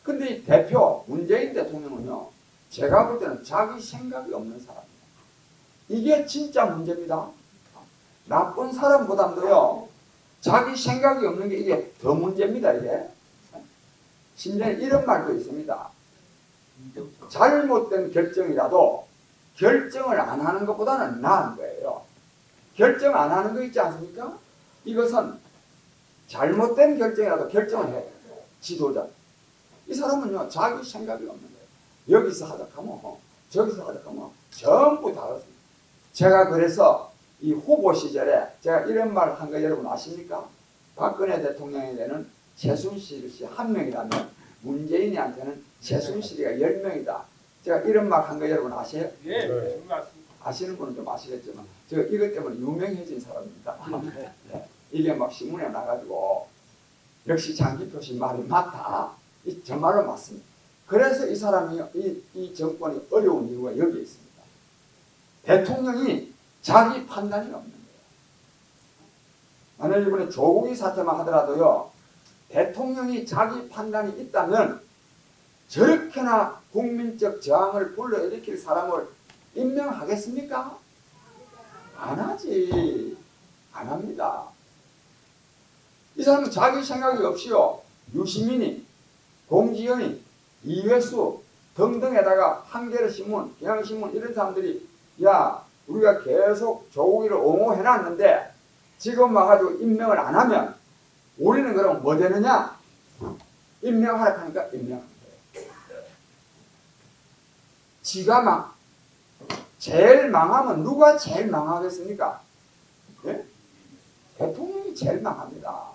근데 이 대표 문재인 대통령은요, 제가 볼 때는 자기 생각이 없는 사람입니다. 이게 진짜 문제입니다. 나쁜 사람보다도요 자기 생각이 없는 게 이게 더 문제입니다. 이게 심지어 이런 말도 있습니다. 잘못된 결정이라도 결정을 안 하는 것보다는 나은 거예요. 결정 안 하는 거 있지 않습니까? 이것은 잘못된 결정이라도 결정을 해요. 지도자. 이 사람은요 자기 생각이 없는 거예요. 여기서 하자 하면 저기서 하자 하면 전부 다 그렇습니다. 제가 그래서 이 후보 시절에 제가 이런 말 한 거 여러분 아십니까? 박근혜 대통령이 되는 최순실 씨 한 명이라면 문재인이한테는 최순실이가 10명이다. 제가 이런 말 한 거 여러분 아세요? 예, 맞습니다. 아시는 분은 좀 아시겠지만 제가 이것 때문에 유명해진 사람입니다. 네. 이게 막 신문에 나가지고 역시 장기표시 말이 맞다. 정말로 맞습니다. 그래서 이 사람이 이 정권이 어려운 이유가 여기에 있습니다. 대통령이 자기 판단이 없는 거예요. 만약 이번에 조국이 사태만 하더라도요. 대통령이 자기 판단이 있다면 저렇게나 국민적 저항을 불러일으킬 사람을 임명하겠습니까? 안 하지. 안 합니다. 이 사람은 자기 생각이 없이요. 유시민이, 공지현이, 이회수 등등에다가 한겨레신문, 경향신문 이런 사람들이 야 우리가 계속 조국이를 옹호해놨는데 지금 와가지고 임명을 안 하면 우리는 그럼 뭐 되느냐? 임명하라 하니까 임명하는 거예요. 지가 제일 망하면 누가 제일 망하겠습니까? 예? 대통령이 제일 망합니다.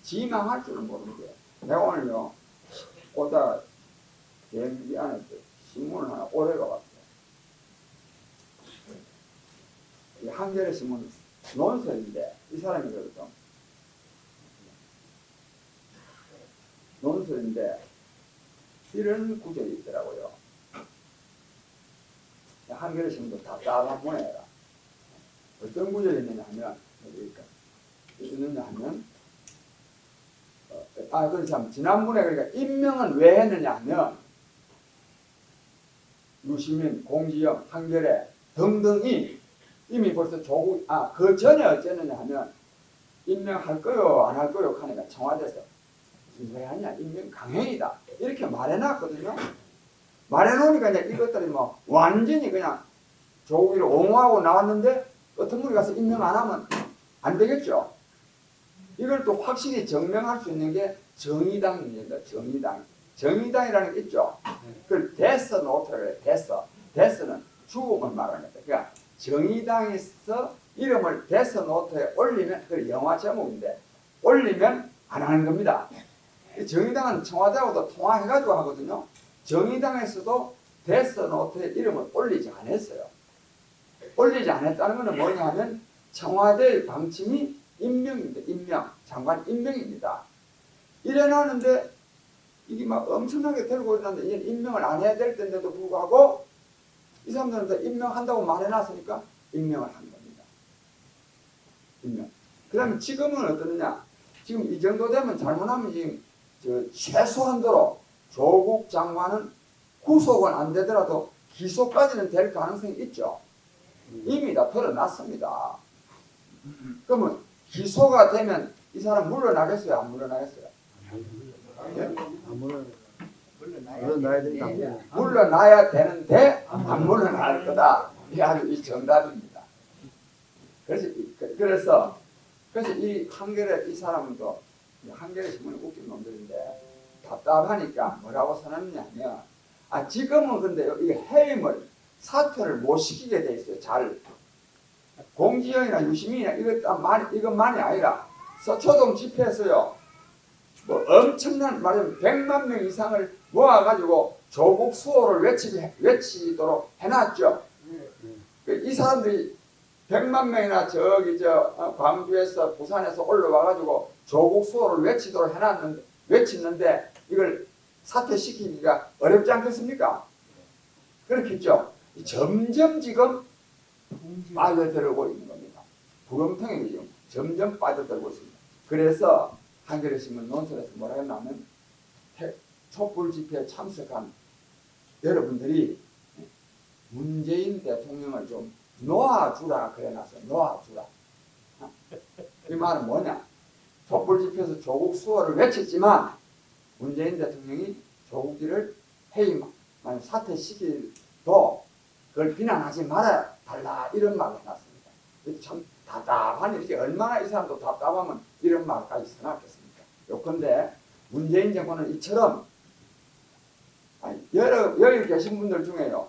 지 망할 줄은 모르는 거예요. 내가 오늘요 오다가 비행기 안에서 신문을 하나 오래가 봤어요. 이 한겨레 신문 논설인데 이 사람이 그랬죠. 논설인데 이런 구절이 있더라고요. 한겨레 신문도 답답한 모양이라 어떤 구절이 있느냐 하면 있느냐 하면 그렇지 않습니다. 지난번에 그러니까 임명은 왜 했느냐 하면 유시민, 공지영, 한겨레 등등이 이미 벌써 조국 그 전에 어쨌느냐 하면 임명할 거요 안 할 거요 하니까 청와대에서 무슨 소리 하냐 임명 강행이다 이렇게 말해놨거든요. 말해놓으니까 이제 이것들이 뭐 완전히 그냥 조국이를 옹호하고 나왔는데 어떤 분이 가서 임명 안 하면 안 되겠죠. 이걸 또 확실히 증명할 수 있는 게 정의당입니다. 정의당이라는 게 있죠. 그걸 데스 노트라고 해요. 데스는 죽음을 말하는 거예요. 그러니까 정의당에서 이름을 데스 노트에 올리면 그 영화 제목인데 올리면 안 하는 겁니다. 정의당은 청와대하고도 통화해가지고 하거든요. 정의당에서도 데스 노트에 이름을 올리지 않았어요. 올리지 않았다는 것은 뭐냐 하면 청와대의 방침이 임명입니다. 장관 임명입니다. 이래놨는데 이게 막 엄청나게 들고 있는데 이제 임명을 안 해야 될 텐데도 불구하고 이 사람들은 임명한다고 말해놨으니까 임명을 한 겁니다. 임명. 그 다음에 지금은 어떠느냐? 지금 이 정도 되면 잘못하면 지금 최소한도로 조국 장관은 구속은 안 되더라도 기소까지는 될 가능성이 있죠. 이미 다 드러났습니다. 그러면 기소가 되면 이 사람 물러나겠어요? 안 물러나겠어요? 예? 물러나야 된다. 물러나야 되는데 안 물러날 거다. 이게 아주 이 정답입니다. 그래서 이 한겨레 이 사람도 한겨레 신문이 웃긴 놈들인데 답답하니까 뭐라고 써놨냐면 지금은 근데 이 해임을 사퇴를 못 시키게 돼 있어요. 잘 공지영이나 유시민이나 이것만이 아니라 서초동 집회에서요 뭐 엄청난 말하자면 100만 명 이상을 모아가지고 조국 수호를 외치도록 해놨죠. 이 사람들이 100만 명이나 광주에서 부산에서 올라와가지고 조국 수호를 외치는데 이걸 사퇴시키기가 어렵지 않겠습니까? 그렇겠죠. 점점 지금 빠져들고 있는 겁니다. 구렁텅이 지금 점점 빠져들고 있습니다. 그래서 한겨레 신문 논설에서 뭐라 했냐면 촛불 집회에 참석한 여러분들이 문재인 대통령을 좀 놓아주라 그래놨어요. 놓아주라. 이 말은 뭐냐? 촛불 집회에서 조국 수호를 외쳤지만 문재인 대통령이 조국이를 해임, 사퇴시키도 그걸 비난하지 말아 달라 이런 말을 해놨습니다. 참 답답한 일이지. 얼마나 이 사람도 답답하면 이런 말까지 써놨겠습니까? 요컨대 문재인 정권은 이처럼 여기 계신 분들 중에요.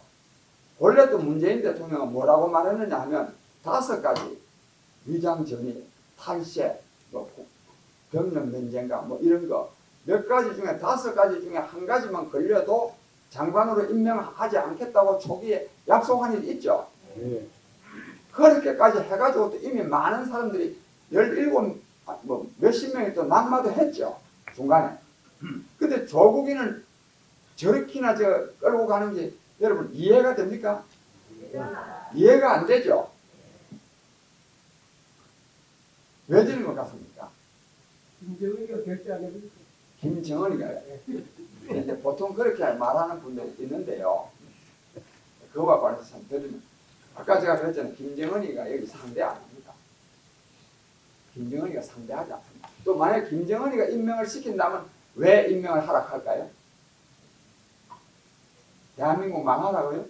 원래도 문재인 대통령은 뭐라고 말했느냐 하면 5가지 위장 전이, 탈세, 병력 면제인가 뭐 이런 거 몇 가지 중에 5가지 중에 한 가지만 걸려도 장관으로 임명하지 않겠다고 초기에 약속한 일이 있죠. 그렇게까지 해가지고 또 이미 많은 사람들이 17, 몇십 명이 또 낙마도 했죠. 중간에. 근데 조국이는 저렇게나 끌고 가는 게 여러분 이해가 됩니까? 이해가 안 되죠. 왜 저런 것 같습니까? 김정은이가 결제 안 해버리고. 김정은이가 이제 보통 그렇게 말하는 분들이 있는데요. 그거와 관해서 참 들으면 아까 제가 그랬잖아요. 김정은이가 여기 상대 아닙니다. 김정은이가 상대하지 않습니다. 또 만약 김정은이가 임명을 시킨다면 왜 임명을 하락할까요? 대한민국 망하라고요?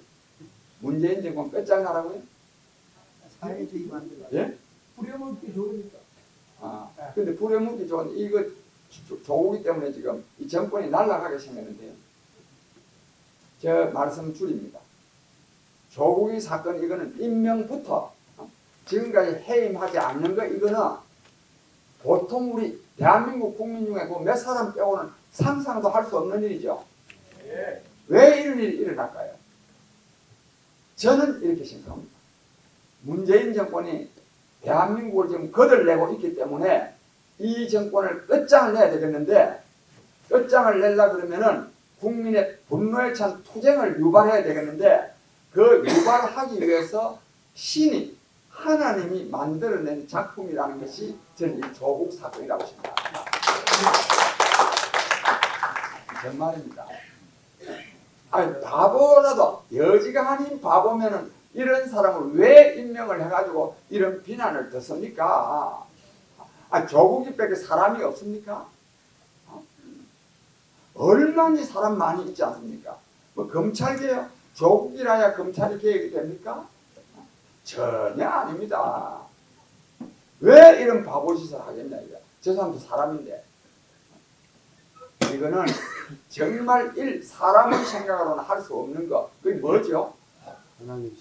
문재인 정권 끝장나라고요? 사회주의 만들어. 예? 부려먹기 좋으니까. 근데 부려먹기 좋은 이거 조국이 때문에 지금 이 정권이 날아가게 생겼는데요. 저 말씀 줄입니다. 조국이 사건 이거는 임명부터 지금까지 해임하지 않는 거 이거는 보통 우리 대한민국 국민 중에 그 몇 사람 빼고는 상상도 할 수 없는 일이죠. 왜 이런 일이 일어날까요? 저는 이렇게 생각합니다. 문재인 정권이 대한민국을 지금 거들내고 있기 때문에 이 정권을 끝장을 내야 되겠는데 끝장을 내려 그러면은 국민의 분노에 찬 투쟁을 유발해야 되겠는데 그 유발하기 위해서 신이 하나님이 만들어낸 작품이라는 것이 저는 이 조국 사건이라고 생각합니다. 정말입니다. 아니 바보라도 여지가 아닌 바보면은 이런 사람을 왜 임명을 해가지고 이런 비난을 듣습니까? 조국이 밖에 사람이 없습니까? 얼마나 사람 많이 있지 않습니까? 뭐 검찰개혁, 조국이라야 검찰이 개혁이 됩니까? 전혀 아닙니다. 왜 이런 바보짓을 하겠냐 이거. 저 사람도 사람인데. 이거는 정말 사람의 생각으로는 할 수 없는 거. 그게 뭐죠? 하나님의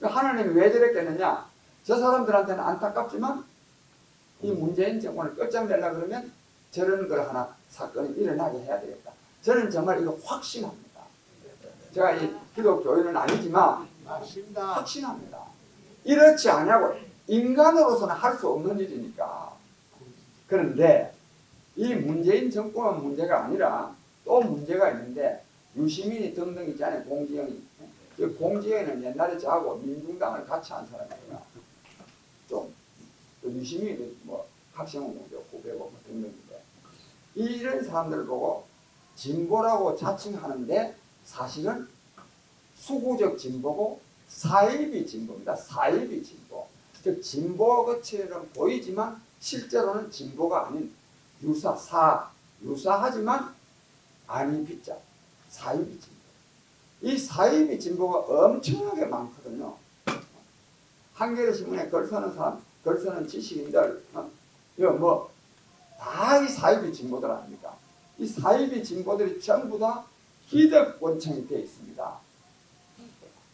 생각. 하나님이 왜 저랬겠느냐? 저 사람들한테는 안타깝지만 이 문재인 정권을 끝장내려고 그러면 저런 걸 하나 사건이 일어나게 해야 되겠다. 저는 정말 이거 확신합니다. 제가 이 기독교인은 아니지만 맞습니다. 확신합니다. 이렇지 않냐고 인간으로서는 할 수 없는 일이니까. 그런데 이 문재인 정권은 문제가 아니라 또 문제가 있는데 유시민이 등등 있잖아요. 공지영이. 공지영은 옛날에 저하고 민중당을 같이 한 사람이에요. 또 유시민이 뭐 학생운 공조 후배고 뭐 등등인데 이런 사람들을 보고 진보라고 자칭하는데 사실은 수구적 진보고 사이비 진보입니다. 사이비 진보. 즉 진보처럼 보이지만 실제로는 진보가 아닌 유사하지만 아닌 빗자 사이비 진보. 이 사이비 진보가 엄청나게 많거든요. 한겨레 신문에 글 쓰는 사람, 글 쓰는 지식인들, 이거 뭐 다 이 사이비 진보들 아닙니까? 이 사이비 진보들이 전부 다 기득권층이 되어 있습니다.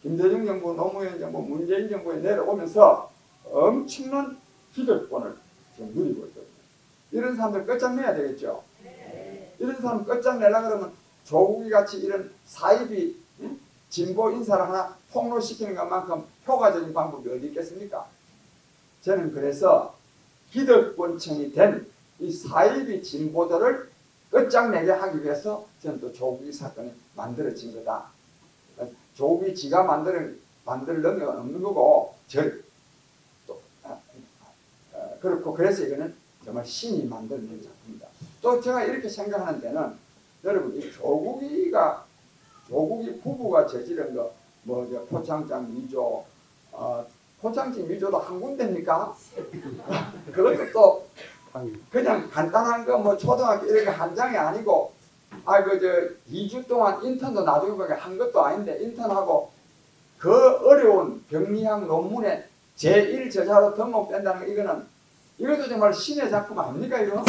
김대중 정부, 노무현 정부, 문재인 정부에 내려오면서 엄청난 기득권을 지금 누리고 있거든요. 이런 사람들 끝장내야 되겠죠. 이런 사람 끝장내려고 그러면 조국이 같이 이런 사이비 진보 인사를 하나 폭로시키는 것만큼 효과적인 방법이 어디 있겠습니까? 저는 그래서 기득권층이 된 이 사이비 진보들을 끝장내게 하기 위해서 저는 또 조국이 사건이 만들어진 거다. 조국이 지가 만들 능력은 없는 거고 그렇고 그래서 이거는 정말 신이 만들어낸 작품이다. 또 제가 이렇게 생각하는 데는 여러분 이 조국이 부부가 저지른 거 뭐 포창장 위조 포창장 위조도 한 군데입니까? 그것도 또 그냥 간단한 거 뭐 초등학교 이런 거 한 장이 아니고 2주 동안 인턴도 나중에 보니까 한 것도 아닌데 인턴하고 그 어려운 병리학 논문에 제1저자로 등록된다는 거 이것도 정말 신의 작품 아닙니까 이거?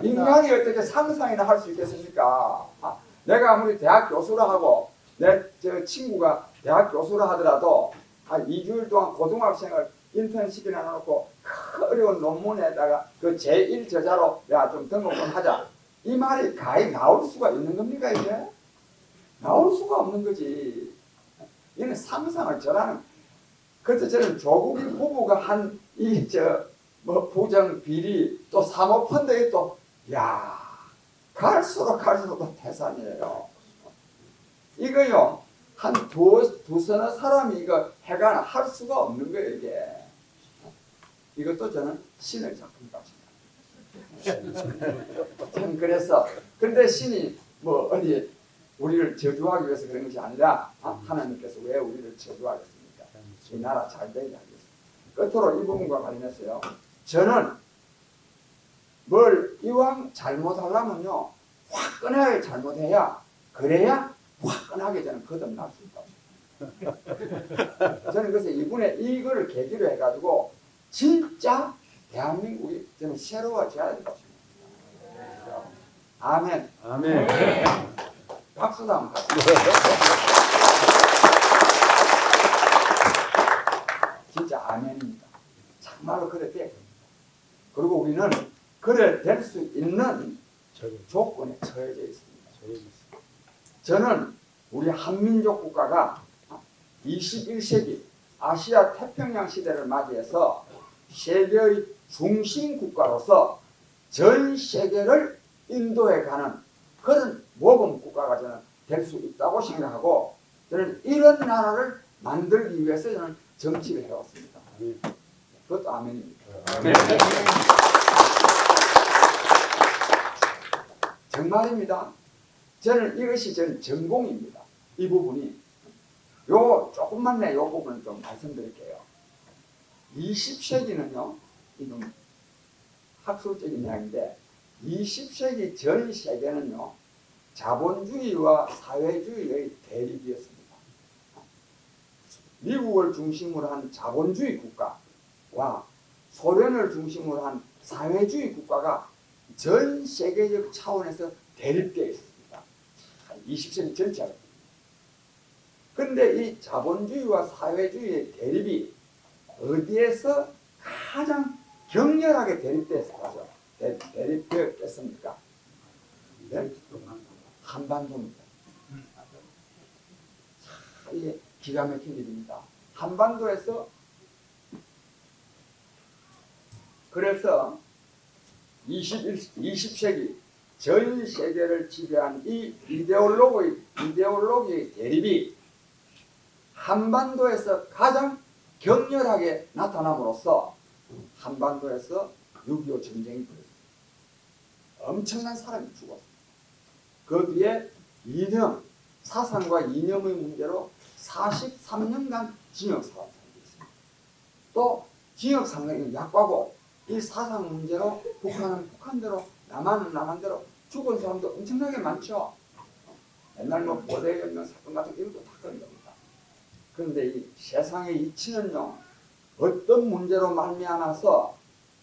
인간이 어떻게 상상이나 할 수 있겠습니까? 내가 아무리 대학 교수라 하고 내 친구가 대학 교수라 하더라도 한 2주일 동안 고등학생을 인턴 시키나 놓고 그 어려운 논문에다가 그 제1저자로 야 좀 등록 좀 하자. 이 말이 가히 나올 수가 있는 겁니까 이게? 나올 수가 없는 거지. 이는 상상을 절하는. 그래서 저는 조국이 부부가 한 이 뭐 부정 비리 또 사모펀드에 또 야 갈수록 또 태산이에요. 이거요 한 두서너 사람이 이거 해가 할 수가 없는 거예요 이게. 이것도 저는 신의 작품이라고 생각합니다. 저는 그래서 근데 신이 뭐 어디 우리를 저주하기 위해서 그런 것이 아니라 하나님께서 왜 우리를 저주하겠습니까? 이 나라 잘 되게 하겠습니다. 끝으로 이 부분과 관련해서요. 저는 뭘 이왕 잘못하려면요. 화끈하게 잘못해야 그래야 화끈하게 저는 거듭날 수 있다고. 저는 그래서 이분의 이거를 계기로 해가지고 진짜 대한민국이 저는 새로워져야 된다고 생각합니다. 아멘. 아멘. 박수도 한번 같이. 진짜 아멘입니다. 정말로 그래 돼. 그리고 우리는 그래 될 수 있는 조건에 처해져 있습니다. 저는 우리 한민족 국가가 21세기 아시아 태평양 시대를 맞이해서 세계의 중심 국가로서 전 세계를 인도해 가는 그런 모범 국가가 저는 될 수 있다고 생각하고 저는 이런 나라를 만들기 위해서 저는 정치를 해왔습니다. 그것도 아멘입니다. 아멘. 정말입니다. 저는 이것이 전 전공입니다. 이 부분이 요 조금만 요 부분을 좀 말씀드릴게요. 20세기는요, 이건 학술적인 이야기인데 20세기 전 세계는요 자본주의와 사회주의의 대립이었습니다. 미국을 중심으로 한 자본주의 국가와 소련을 중심으로 한 사회주의 국가가 전 세계적 차원에서 대립되어 있습니다. 20세기 전체로. 그런데 이 자본주의와 사회주의의 대립이 어디에서 가장 격렬하게 대립되었습니까? 네? 한반도입니다. 이게 기가 막힌 일입니다. 한반도에서 그래서 20세기 전 세계를 지배한 이 이데올로기의 대립이 한반도에서 가장 격렬하게 나타남으로써 한반도에서 6.25 전쟁이 벌어졌습니다. 엄청난 사람이 죽었습니다. 그 뒤에 이념, 사상과 이념의 문제로 43년간 징역사가 살아있습니다. 또 징역 상당히 약과고 이 사상 문제로 북한은 북한대로 남한은 남한대로 죽은 사람도 엄청나게 많죠. 옛날 뭐 고대혁명 사건 같은 이것도 다 그런 겁니다. 그런데 이 세상의 이치는요 어떤 문제로 말미암아서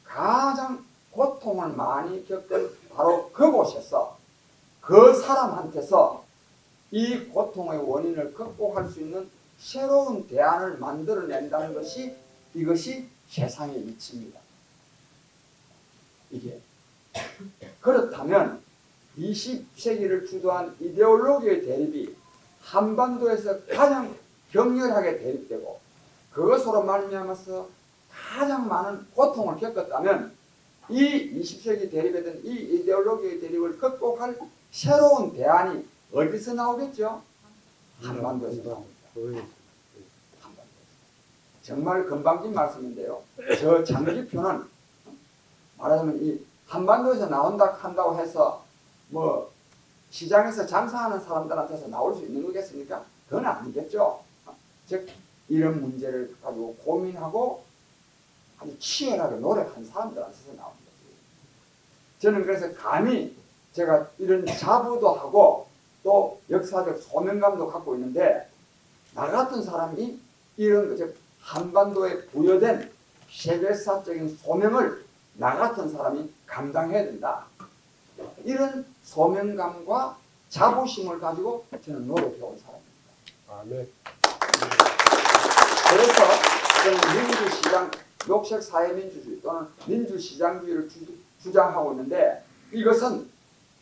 가장 고통을 많이 겪은 바로 그곳에서 그 사람한테서 이 고통의 원인을 극복할 수 있는 새로운 대안을 만들어낸다는 것이 이것이 세상의 이치입니다. 이게 그렇다면 20세기를 주도한 이데올로기의 대립이 한반도에서 가장 격렬하게 대립되고 그것으로 말미암아서 가장 많은 고통을 겪었다면 이 20세기 대립에 된 이 이데올로기의 대립을 극복할 새로운 대안이 어디서 나오겠죠? 한반도에서 나옵니다. 한반도에서. 정말 건방진 말씀인데요. 저 장기표는 말하자면 이 한반도에서 한다고 해서 뭐 시장에서 장사하는 사람들한테서 나올 수 있는 거겠습니까? 그건 아니겠죠. 즉 이런 문제를 가지고 고민하고 아주 치열하게 노력한 사람들한테서 나오는 거지. 저는 그래서 감히 제가 이런 자부도 하고 또 역사적 소명감도 갖고 있는데 나 같은 사람이 이런 즉 한반도에 부여된 세계사적인 소명을 나 같은 사람이 감당해야 된다. 이런 소명감과 자부심을 가지고 저는 노력해온 사람입니다. 아멘. 그래서 저는 민주시장 녹색 사회민주주의 또는 민주시장주의를 주장하고 있는데 이것은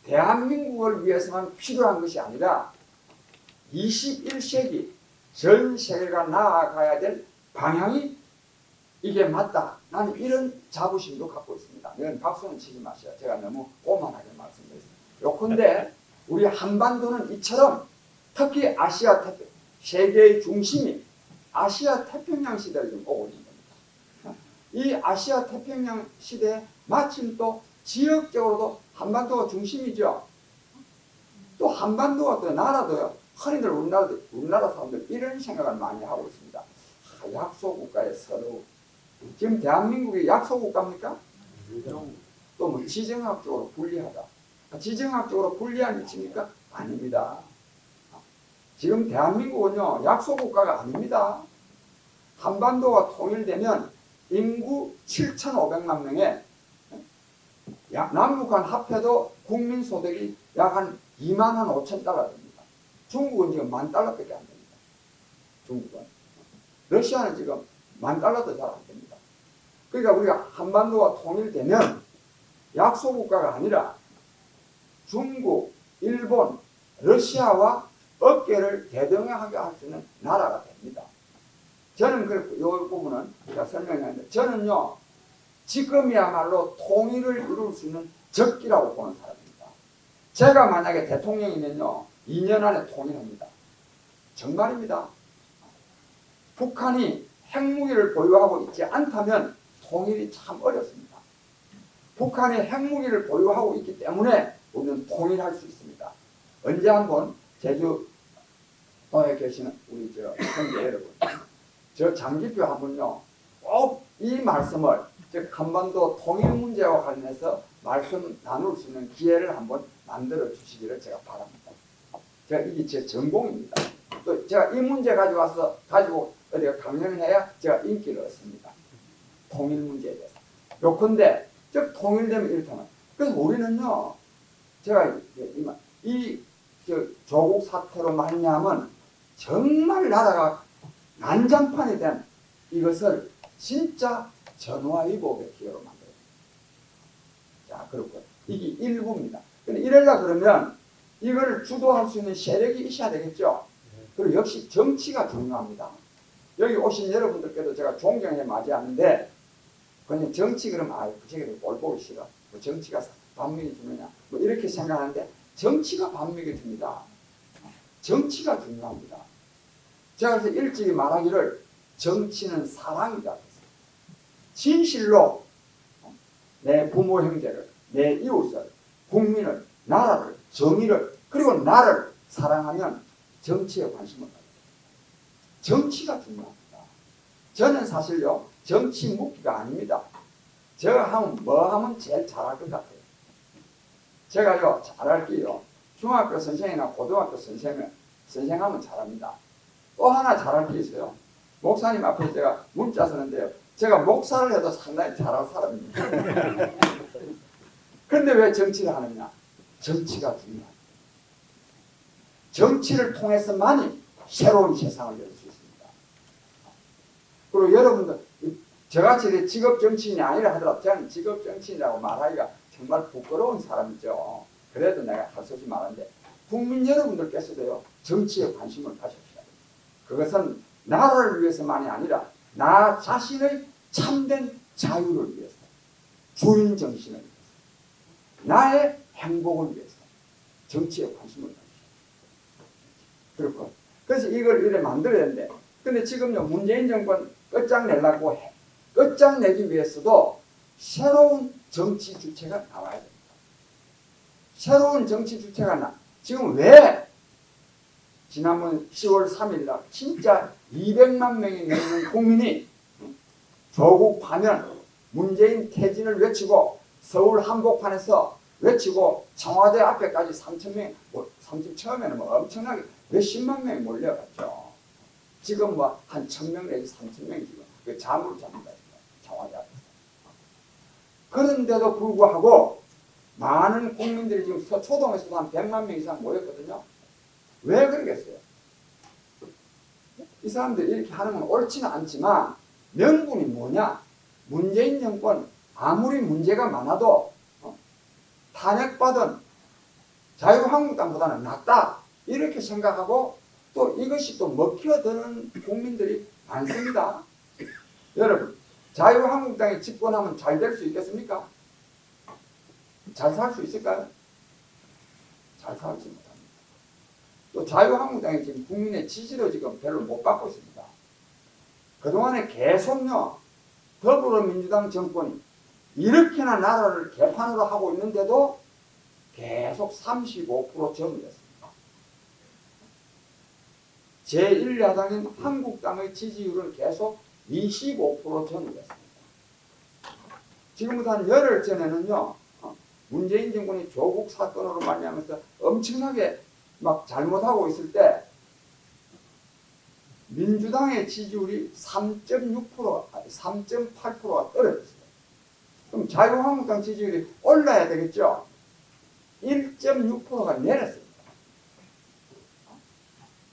대한민국을 위해서만 필요한 것이 아니라 21세기 전 세계가 나아가야 될 방향이 이게 맞다. 나는 이런 자부심도 갖고 있습니다. 이건 박수는 치지 마세요. 제가 너무 오만하게 말씀드렸습니다. 요컨대 우리 한반도는 이처럼 특히 아시아 태평 세계의 중심이 아시아 태평양 시대를 좀 오고 있는 겁니다. 이 아시아 태평양 시대에 마침 또 지역적으로도 한반도가 중심이죠. 또 한반도가 또 나라도요. 흔히들 우리나라 사람들 이런 생각을 많이 하고 있습니다. 약소국가의 서로 지금 대한민국이 약소국가입니까? 또 뭐 지정학적으로 불리하다. 지정학적으로 불리한 위치입니까? 아닙니다. 지금 대한민국은요 약소국가가 아닙니다. 한반도가 통일되면 인구 7,500만 명에 남북한 합해도 국민소득이 약 한 2만 한 5천 달러 됩니다. 중국은 지금 10,000달러밖에 안 됩니다. 중국은. 러시아는 지금 10,000달러도 잘 안 됩니다. 그러니까 우리가 한반도가 통일되면 약소국가가 아니라 중국, 일본, 러시아와 어깨를 대등하게 할 수 있는 나라가 됩니다. 저는 이 부분은 제가 설명했는데 저는요 지금이야말로 통일을 이룰 수 있는 적기라고 보는 사람입니다. 제가 만약에 대통령이면요 2년 안에 통일합니다. 정말입니다. 북한이 핵무기를 보유하고 있지 않다면 통일이 참 어렵습니다. 북한이 핵무기를 보유하고 있기 때문에 우리는 통일할 수 있습니다. 언제 한번 제주도에 계시는 우리 형제 여러분, 저 장기표 한번요 꼭 이 말씀을 즉 한반도 통일 문제와 관련해서 말씀 나눌 수 있는 기회를 한번 만들어 주시기를 제가 바랍니다. 제가 이게 제 전공입니다. 또 제가 이 문제 가지고 어디가 강연을 해야 제가 인기를 얻습니다. 통일 문제에 대해서. 요컨대 즉 통일되면 이렇다면 그래서 우리는요 제가 조국 사태로 말미암은 정말 나라가 난장판이 된 이것을 진짜 전화위복의 기회로 만들어요. 자, 그렇고 이게 일부입니다. 근데 이래라 그러면 이걸 주도할 수 있는 세력이 있어야 되겠죠. 그리고 역시 정치가 중요합니다. 여기 오신 여러분들께도 제가 존경해 맞이하는데 그냥 정치 그러면 그 새끼들 꼴 보기 싫어. 뭐 정치가 반맥이 주느냐 뭐 이렇게 생각하는데 정치가 반맥이 줍니다. 정치가 중요합니다. 제가 그래서 일찍이 말하기를 정치는 사랑이다 했어요. 진실로 내 부모 형제를, 내 이웃을, 국민을, 나라를, 정의를 그리고 나를 사랑하면 정치에 관심을 가져요. 정치가 중요합니다. 저는 사실요 정치 묵기가 아닙니다. 제가 하면 뭐 하면 제일 잘할 것 같아요. 제가요 잘할게요. 중학교 선생이나 고등학교 선생하면 잘합니다. 또 하나 잘할 게 있어요. 목사님 앞에 제가 문자 쓰는데요. 제가 목사를 해도 상당히 잘할 사람입니다. 그런데 왜 정치를 하느냐? 정치가 중요합니다. 정치를 통해서만이 새로운 세상을 열 수 있습니다. 그리고 여러분들 저같이 직업 정치인이 아니라 하더라도 저는 직업 정치인이라고 말하기가 정말 부끄러운 사람이죠. 그래도 내가 할 수 없이 말하는데 국민 여러분들께서도요 정치에 관심을 가십시오. 그것은 나라를 위해서만이 아니라 나 자신의 참된 자유를 위해서, 주인 정신을 위해서, 나의 행복을 위해서 정치에 관심을 가십시오. 그렇고 그래서 이걸 이래 만들어야 되는데 근데 지금요 문재인 정권 끝장내려고 해. 끝장내기 위해서도 새로운 정치 주체가 나와야 됩니다. 새로운 정치 주체가 지금 왜 지난번 10월 3일 날 진짜 200만 명이 넘는 국민이 조국 파면 문재인 퇴진을 외치고 서울 한복판에서 외치고 청와대 앞에까지 3,000명, 처음에는 엄청나게 몇십만 명이 몰려갔죠. 지금 한 1,000명 내지 3,000명이 지금 잠을 잡니다. 청와대 앞에서. 그런데도 불구하고 많은 국민들이 지금 초동에서도 한 100만 명 이상 모였거든요. 왜 그러겠어요? 이 사람들이 이렇게 하는 건 옳지는 않지만 명분이 뭐냐? 문재인 정권 아무리 문제가 많아도 탄핵받은 자유한국당보다는 낫다 이렇게 생각하고 또 이것이 또 먹혀드는 국민들이 많습니다. 여러분, 자유한국당이 집권하면 잘 될 수 있겠습니까? 잘 살 수 있을까요? 잘 살지 못합니다. 또 자유한국당이 지금 국민의 지지도 지금 별로 못 받고 있습니다. 그동안에 계속요 더불어민주당 정권이 이렇게나 나라를 개판으로 하고 있는데도 계속 35% 점유했습니다. 제1야당인 한국당의 지지율은 계속 25% 점유했습니다. 지금부터 한 열흘 전에는요 문재인 정권이 조국 사건으로 말미암아서 엄청나게 막 잘못하고 있을 때 민주당의 지지율이 3.8%가 떨어졌어요. 그럼 자유한국당 지지율이 올라야 되겠죠? 1.6%가 내렸습니다.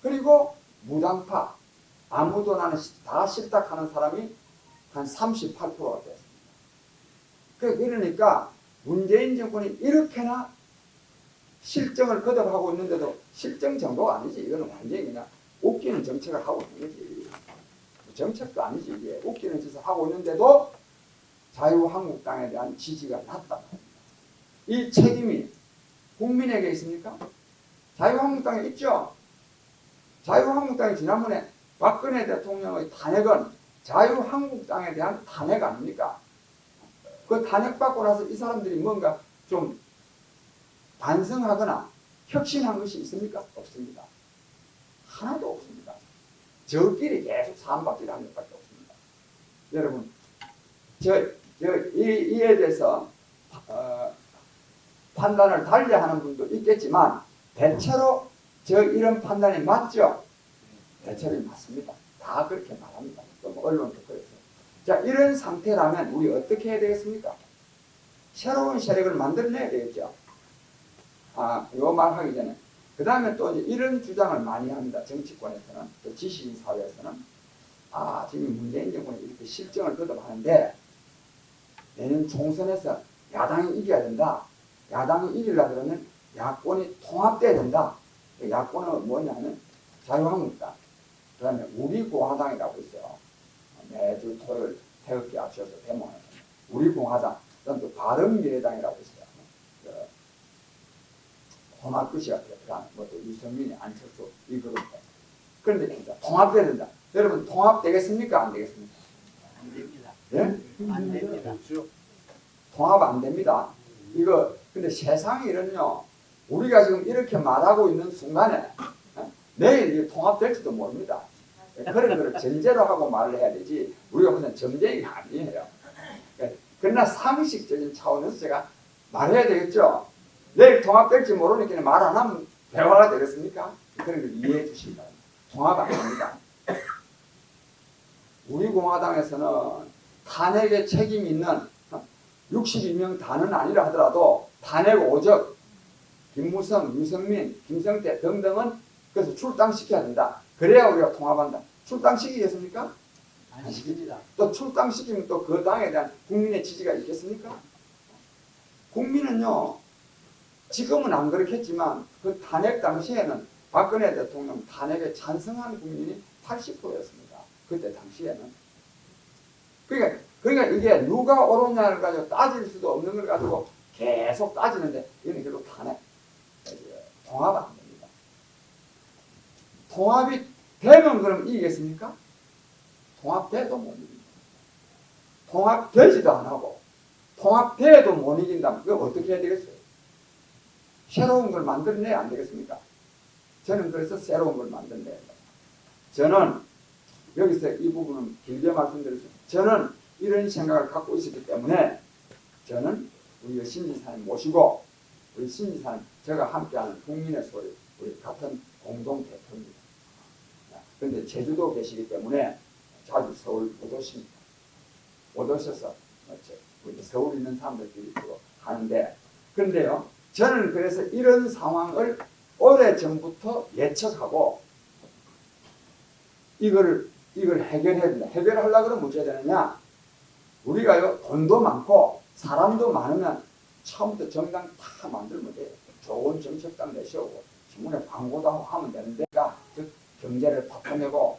그리고 무당파, 아무도 나는 다 싫다 하는 사람이 한 38%가 됐습니다. 그러니까 문재인 정권이 이렇게나 실정을 거듭하고 있는데도 실정 정도가 아니지. 이거는 완전히 그냥 웃기는 정책을 하고 있는 거지. 정책도 아니지. 이게 웃기는 짓을 하고 있는데도 자유한국당에 대한 지지가 낮다. 이 책임이 국민에게 있습니까? 자유한국당에 있죠. 자유한국당이 지난번에 박근혜 대통령의 탄핵은 자유한국당에 대한 탄핵 아닙니까? 그 탄핵받고 나서 이 사람들이 뭔가 좀 반성하거나 혁신한 것이 있습니까? 없습니다. 하나도 없습니다. 저끼리 계속 사안박질하는 것밖에 없습니다. 여러분, 이에 대해서 판단을 달리하는 분도 있겠지만 대체로 이런 판단이 맞죠? 대체로 맞습니다. 다 그렇게 말합니다. 또 언론도 그렇죠. 자, 이런 상태라면 우리 어떻게 해야 되겠습니까? 새로운 세력을 만들어내야 되겠죠. 요 말하기 전에 그 다음에 또 이제 이런 주장을 많이 합니다. 정치권에서는, 또 지식인 사회에서는 지금 문재인 정권이 이렇게 실정을 거듭하는데 내년 총선에서 야당이 이겨야 된다. 야당이 이기려고 그러면 야권이 통합돼야 된다. 야권은 뭐냐면 자유한국당, 그 다음에 우리공화당이라고 있어요. 매주 토요일 태극기 앞서서 데모하는 우리공화당, 그 다음에 또 바른미래당이라고 있어요. 통합끝이 같아요. 뭐또 유승민이 안철수 이 그룹. 그런데 진짜 통합돼야 된다. 여러분 통합되겠습니까? 안 되겠습니까? 안 됩니다. 예? 안 됩니다. 통합 안 됩니다. 이거 근데 세상이 이런요. 우리가 지금 이렇게 말하고 있는 순간에 내일 이게 통합될지도 모릅니다. 그런 거를 전제로 하고 말을 해야 되지. 우리가 무슨 점쟁이가 아니에요. 그러나 상식적인 차원에서 제가 말해야 되겠죠. 내일 통합될지 모르니까 말 안 하면 대화가 되겠습니까? 그런 걸 이해해 주시기 바랍니다. 통합 안 됩니다. 우리 공화당에서는 탄핵에 책임 있는 62명 단은 아니라 하더라도 탄핵 오적, 김무성, 유승민, 김성태 등등은 그래서 출당시켜야 된다. 그래야 우리가 통합한다. 출당시키겠습니까? 안 시킵니다. 또 출당시키면 또 그 당에 대한 국민의 지지가 있겠습니까? 국민은요, 지금은 안 그렇겠지만 그 탄핵 당시에는 박근혜 대통령 탄핵에 찬성한 국민이 80%였습니다. 그때 당시에는. 그러니까 이게 누가 옳으냐를 가지고 따질 수도 없는 걸 가지고 계속 따지는데 이는 결국 탄핵, 통합 안 됩니다. 통합이 되면 그럼 이기겠습니까? 통합돼도 못 이깁니다. 통합되지도 안 하고 통합돼도 못 이긴다면 그거 어떻게 해야 되겠어요? 새로운 걸 만들어내야 안 되겠습니까? 저는 그래서 새로운 걸 만들어내야 합니다. 저는 여기서 이 부분은 길게 말씀드렸습니다. 저는 이런 생각을 갖고 있었기 때문에 저는 우리 신지사님 모시고 우리 신지사님 제가 함께하는 국민의 소리 우리 같은 공동 대표입니다. 그런데 제주도 계시기 때문에 자주 서울 못 오십니다. 못 오셔서 우리 서울 있는 사람들끼리 하는데 그런데요 저는 그래서 이런 상황을 오래전부터 예측하고 이걸 해결해야 된다. 해결하려고 그러면 어찌해야 되느냐? 우리가요 돈도 많고 사람도 많으면 처음부터 정당 다 만들면 돼요. 좋은 정책당 내세우고 신문에 광고도 하고 하면 되는데 즉 경제를 바꿔내고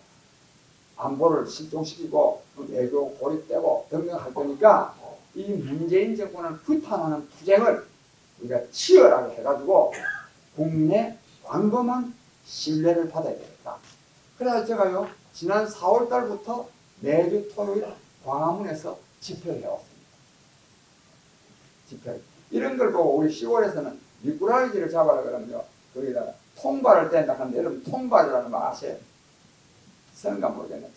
안보를 실종시키고 외교 고립되고 등등 할 거니까 이 문재인 정권을 규탄하는 투쟁을 우리가 치열하게 해가지고 국내 광범한 신뢰를 받아야 되겠다. 그래서 제가요 지난 4월 달부터 매주 토요일 광화문에서 집회를 해왔습니다. 집회. 이런 걸 보고 우리 시골에서는 미꾸라지를 잡아라 그러면요 거기다가 통발을 뗀다 하는데 여러분 통발이라는 거 아세요? 쓰는가 모르겠는데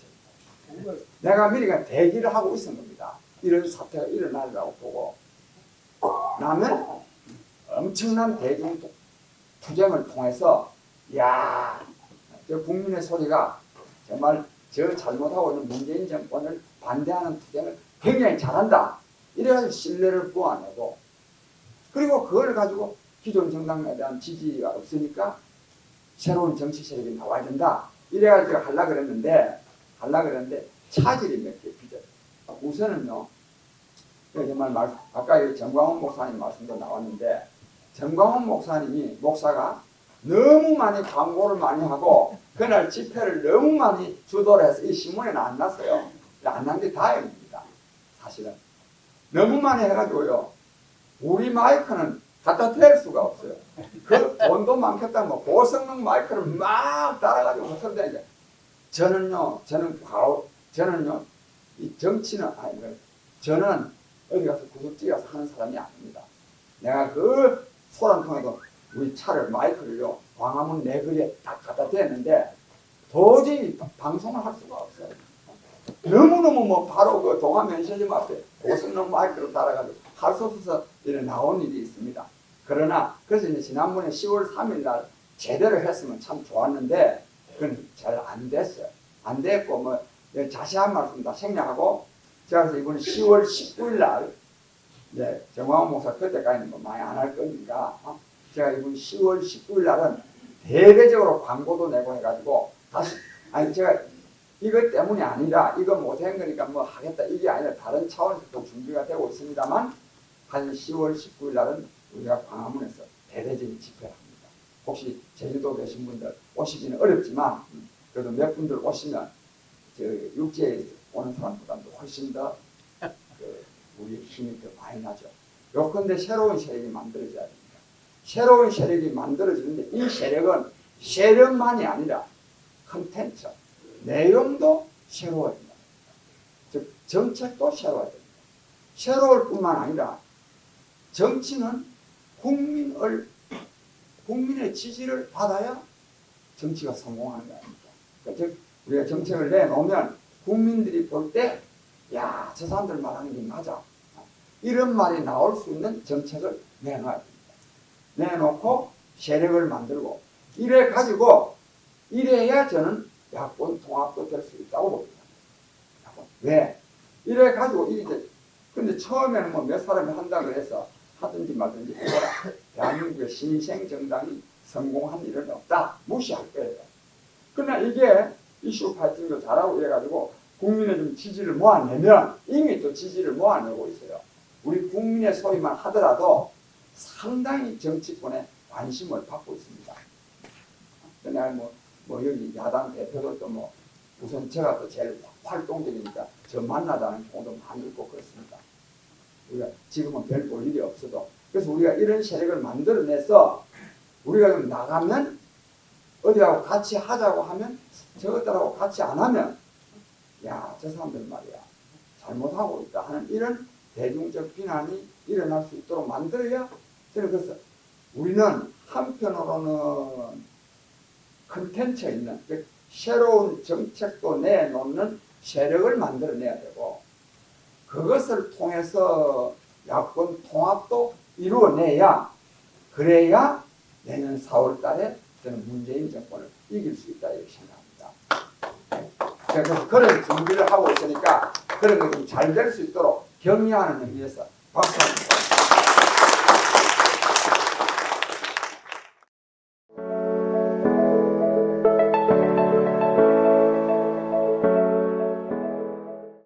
내가 미리 그냥 대기를 하고 있은 겁니다. 이런 사태가 일어나리라고 보고 나는 엄청난 대중 투쟁을 통해서 야, 저 국민의 소리가 정말 저 잘못하고 있는 문재인 정권을 반대하는 투쟁을 굉장히 잘한다. 이래가지고 신뢰를 보완하고 그리고 그걸 가지고 기존 정당에 대한 지지가 없으니까 새로운 정치 세력이 나와야 된다. 이래가지고 하려고 그랬는데 차질이 몇 개 빚어요. 우선은요, 정말 아까 정광훈 목사님 말씀도 나왔는데 정광훈 목사가 너무 많이 광고를 많이 하고 그날 집회를 너무 많이 주도를 해서 이 신문에는 안 났어요. 안 난 게 다행입니다. 사실은 너무 많이 해가지고요 우리 마이크는 갖다 댈 수가 없어요. 그 돈도 많겠다 뭐 고성능 마이크를 막 달아가지고 헛소리하는데 저는요 이 정치는 아니 저는 어디 가서 구석지에 가서 하는 사람이 아닙니다. 내가 그 소란통에도 우리 차를 마이크를요 광화문 내거리에 딱 갖다 대는데 도저히 방송을 할 수가 없어요. 너무너무 뭐 바로 그 동화면세점 앞에 고성능 마이크를 달아가지고 할 수 없어서 이래 나온 일이 있습니다. 그러나 그래서 이제 지난번에 10월 3일 날 제대로 했으면 참 좋았는데 그건 잘 안 됐어요. 안 됐고 뭐 자세한 말씀 다 생략하고 제가 그래서 이번에 10월 19일 날 네, 정광훈 목사 그때까지는 뭐 많이 안 할 거니까 제가 이번 10월 19일 날은 대대적으로 광고도 내고 해가지고 다시 아니 제가 이것 때문이 아니라 이거 못한 거니까 뭐 하겠다 이게 아니라 다른 차원에서 또 준비가 되고 있습니다만 한 10월 19일 날은 우리가 광화문에서 대대적인 집회를 합니다. 혹시 제주도 계신 분들 오시기는 어렵지만 그래도 몇 분들 오시면 저 육지에 오는 사람보다도 훨씬 더 우리 힘이 더 많이 나죠. 요컨대 새로운 세력이 만들어져야 됩니다. 새로운 세력이 만들어지는데 이 세력은 세력만이 아니라 컨텐츠, 내용도 새로워야 됩니다. 즉 정책도 새로워야 됩니다. 새로울 뿐만 아니라 정치는 국민의 지지를 받아야 정치가 성공하는 거 아닙니까? 그러니까 즉 우리가 정책을 내놓으면 국민들이 볼 때 야, 저 사람들 말하는 게 맞아. 이런 말이 나올 수 있는 정책을 내놔야 됩니다. 내놓고 세력을 만들고 이래야 저는 야권 통합도 될 수 있다고 봅니다. 왜? 이래가지고 이제 근데 처음에는 뭐 몇 사람이 한다고 해서 하든지 말든지 해보라. 대한민국의 신생 정당이 성공한 일은 없다. 무시할 거예요. 그러나 이게 이슈 파이팅도 잘하고 이래가지고 국민의 좀 지지를 모아내면 이미 또 지지를 모아내고 있어요. 우리 국민의 소리만 하더라도 상당히 정치권에 관심을 받고 있습니다. 그냥 뭐 여기 야당 대표들도 뭐 우선 제가 또 제일 활동적이니까 저 만나다는 경우도 많이 있고 그렇습니다. 우리가 지금은 별 볼 일이 없어도 그래서 우리가 이런 세력을 만들어내서 우리가 좀 나가면 어디하고 같이 하자고 하면 저것들하고 같이 안 하면 야, 저 사람들 말이야 잘못하고 있다 하는 이런 대중적 비난이 일어날 수 있도록 만들어야 저는 그래서 우리는 한편으로는 컨텐츠에 있는 새로운 정책도 내놓는 세력을 만들어내야 되고 그것을 통해서 야권 통합도 이루어내야 그래야 내년 4월 달에 저는 문재인 정권을 이길 수 있다 이렇게 생각합니다. 그래서 그런 준비를 하고 있으니까 그런 게 좀 잘 될 수 있도록 격려하는 의미에서 박수 한번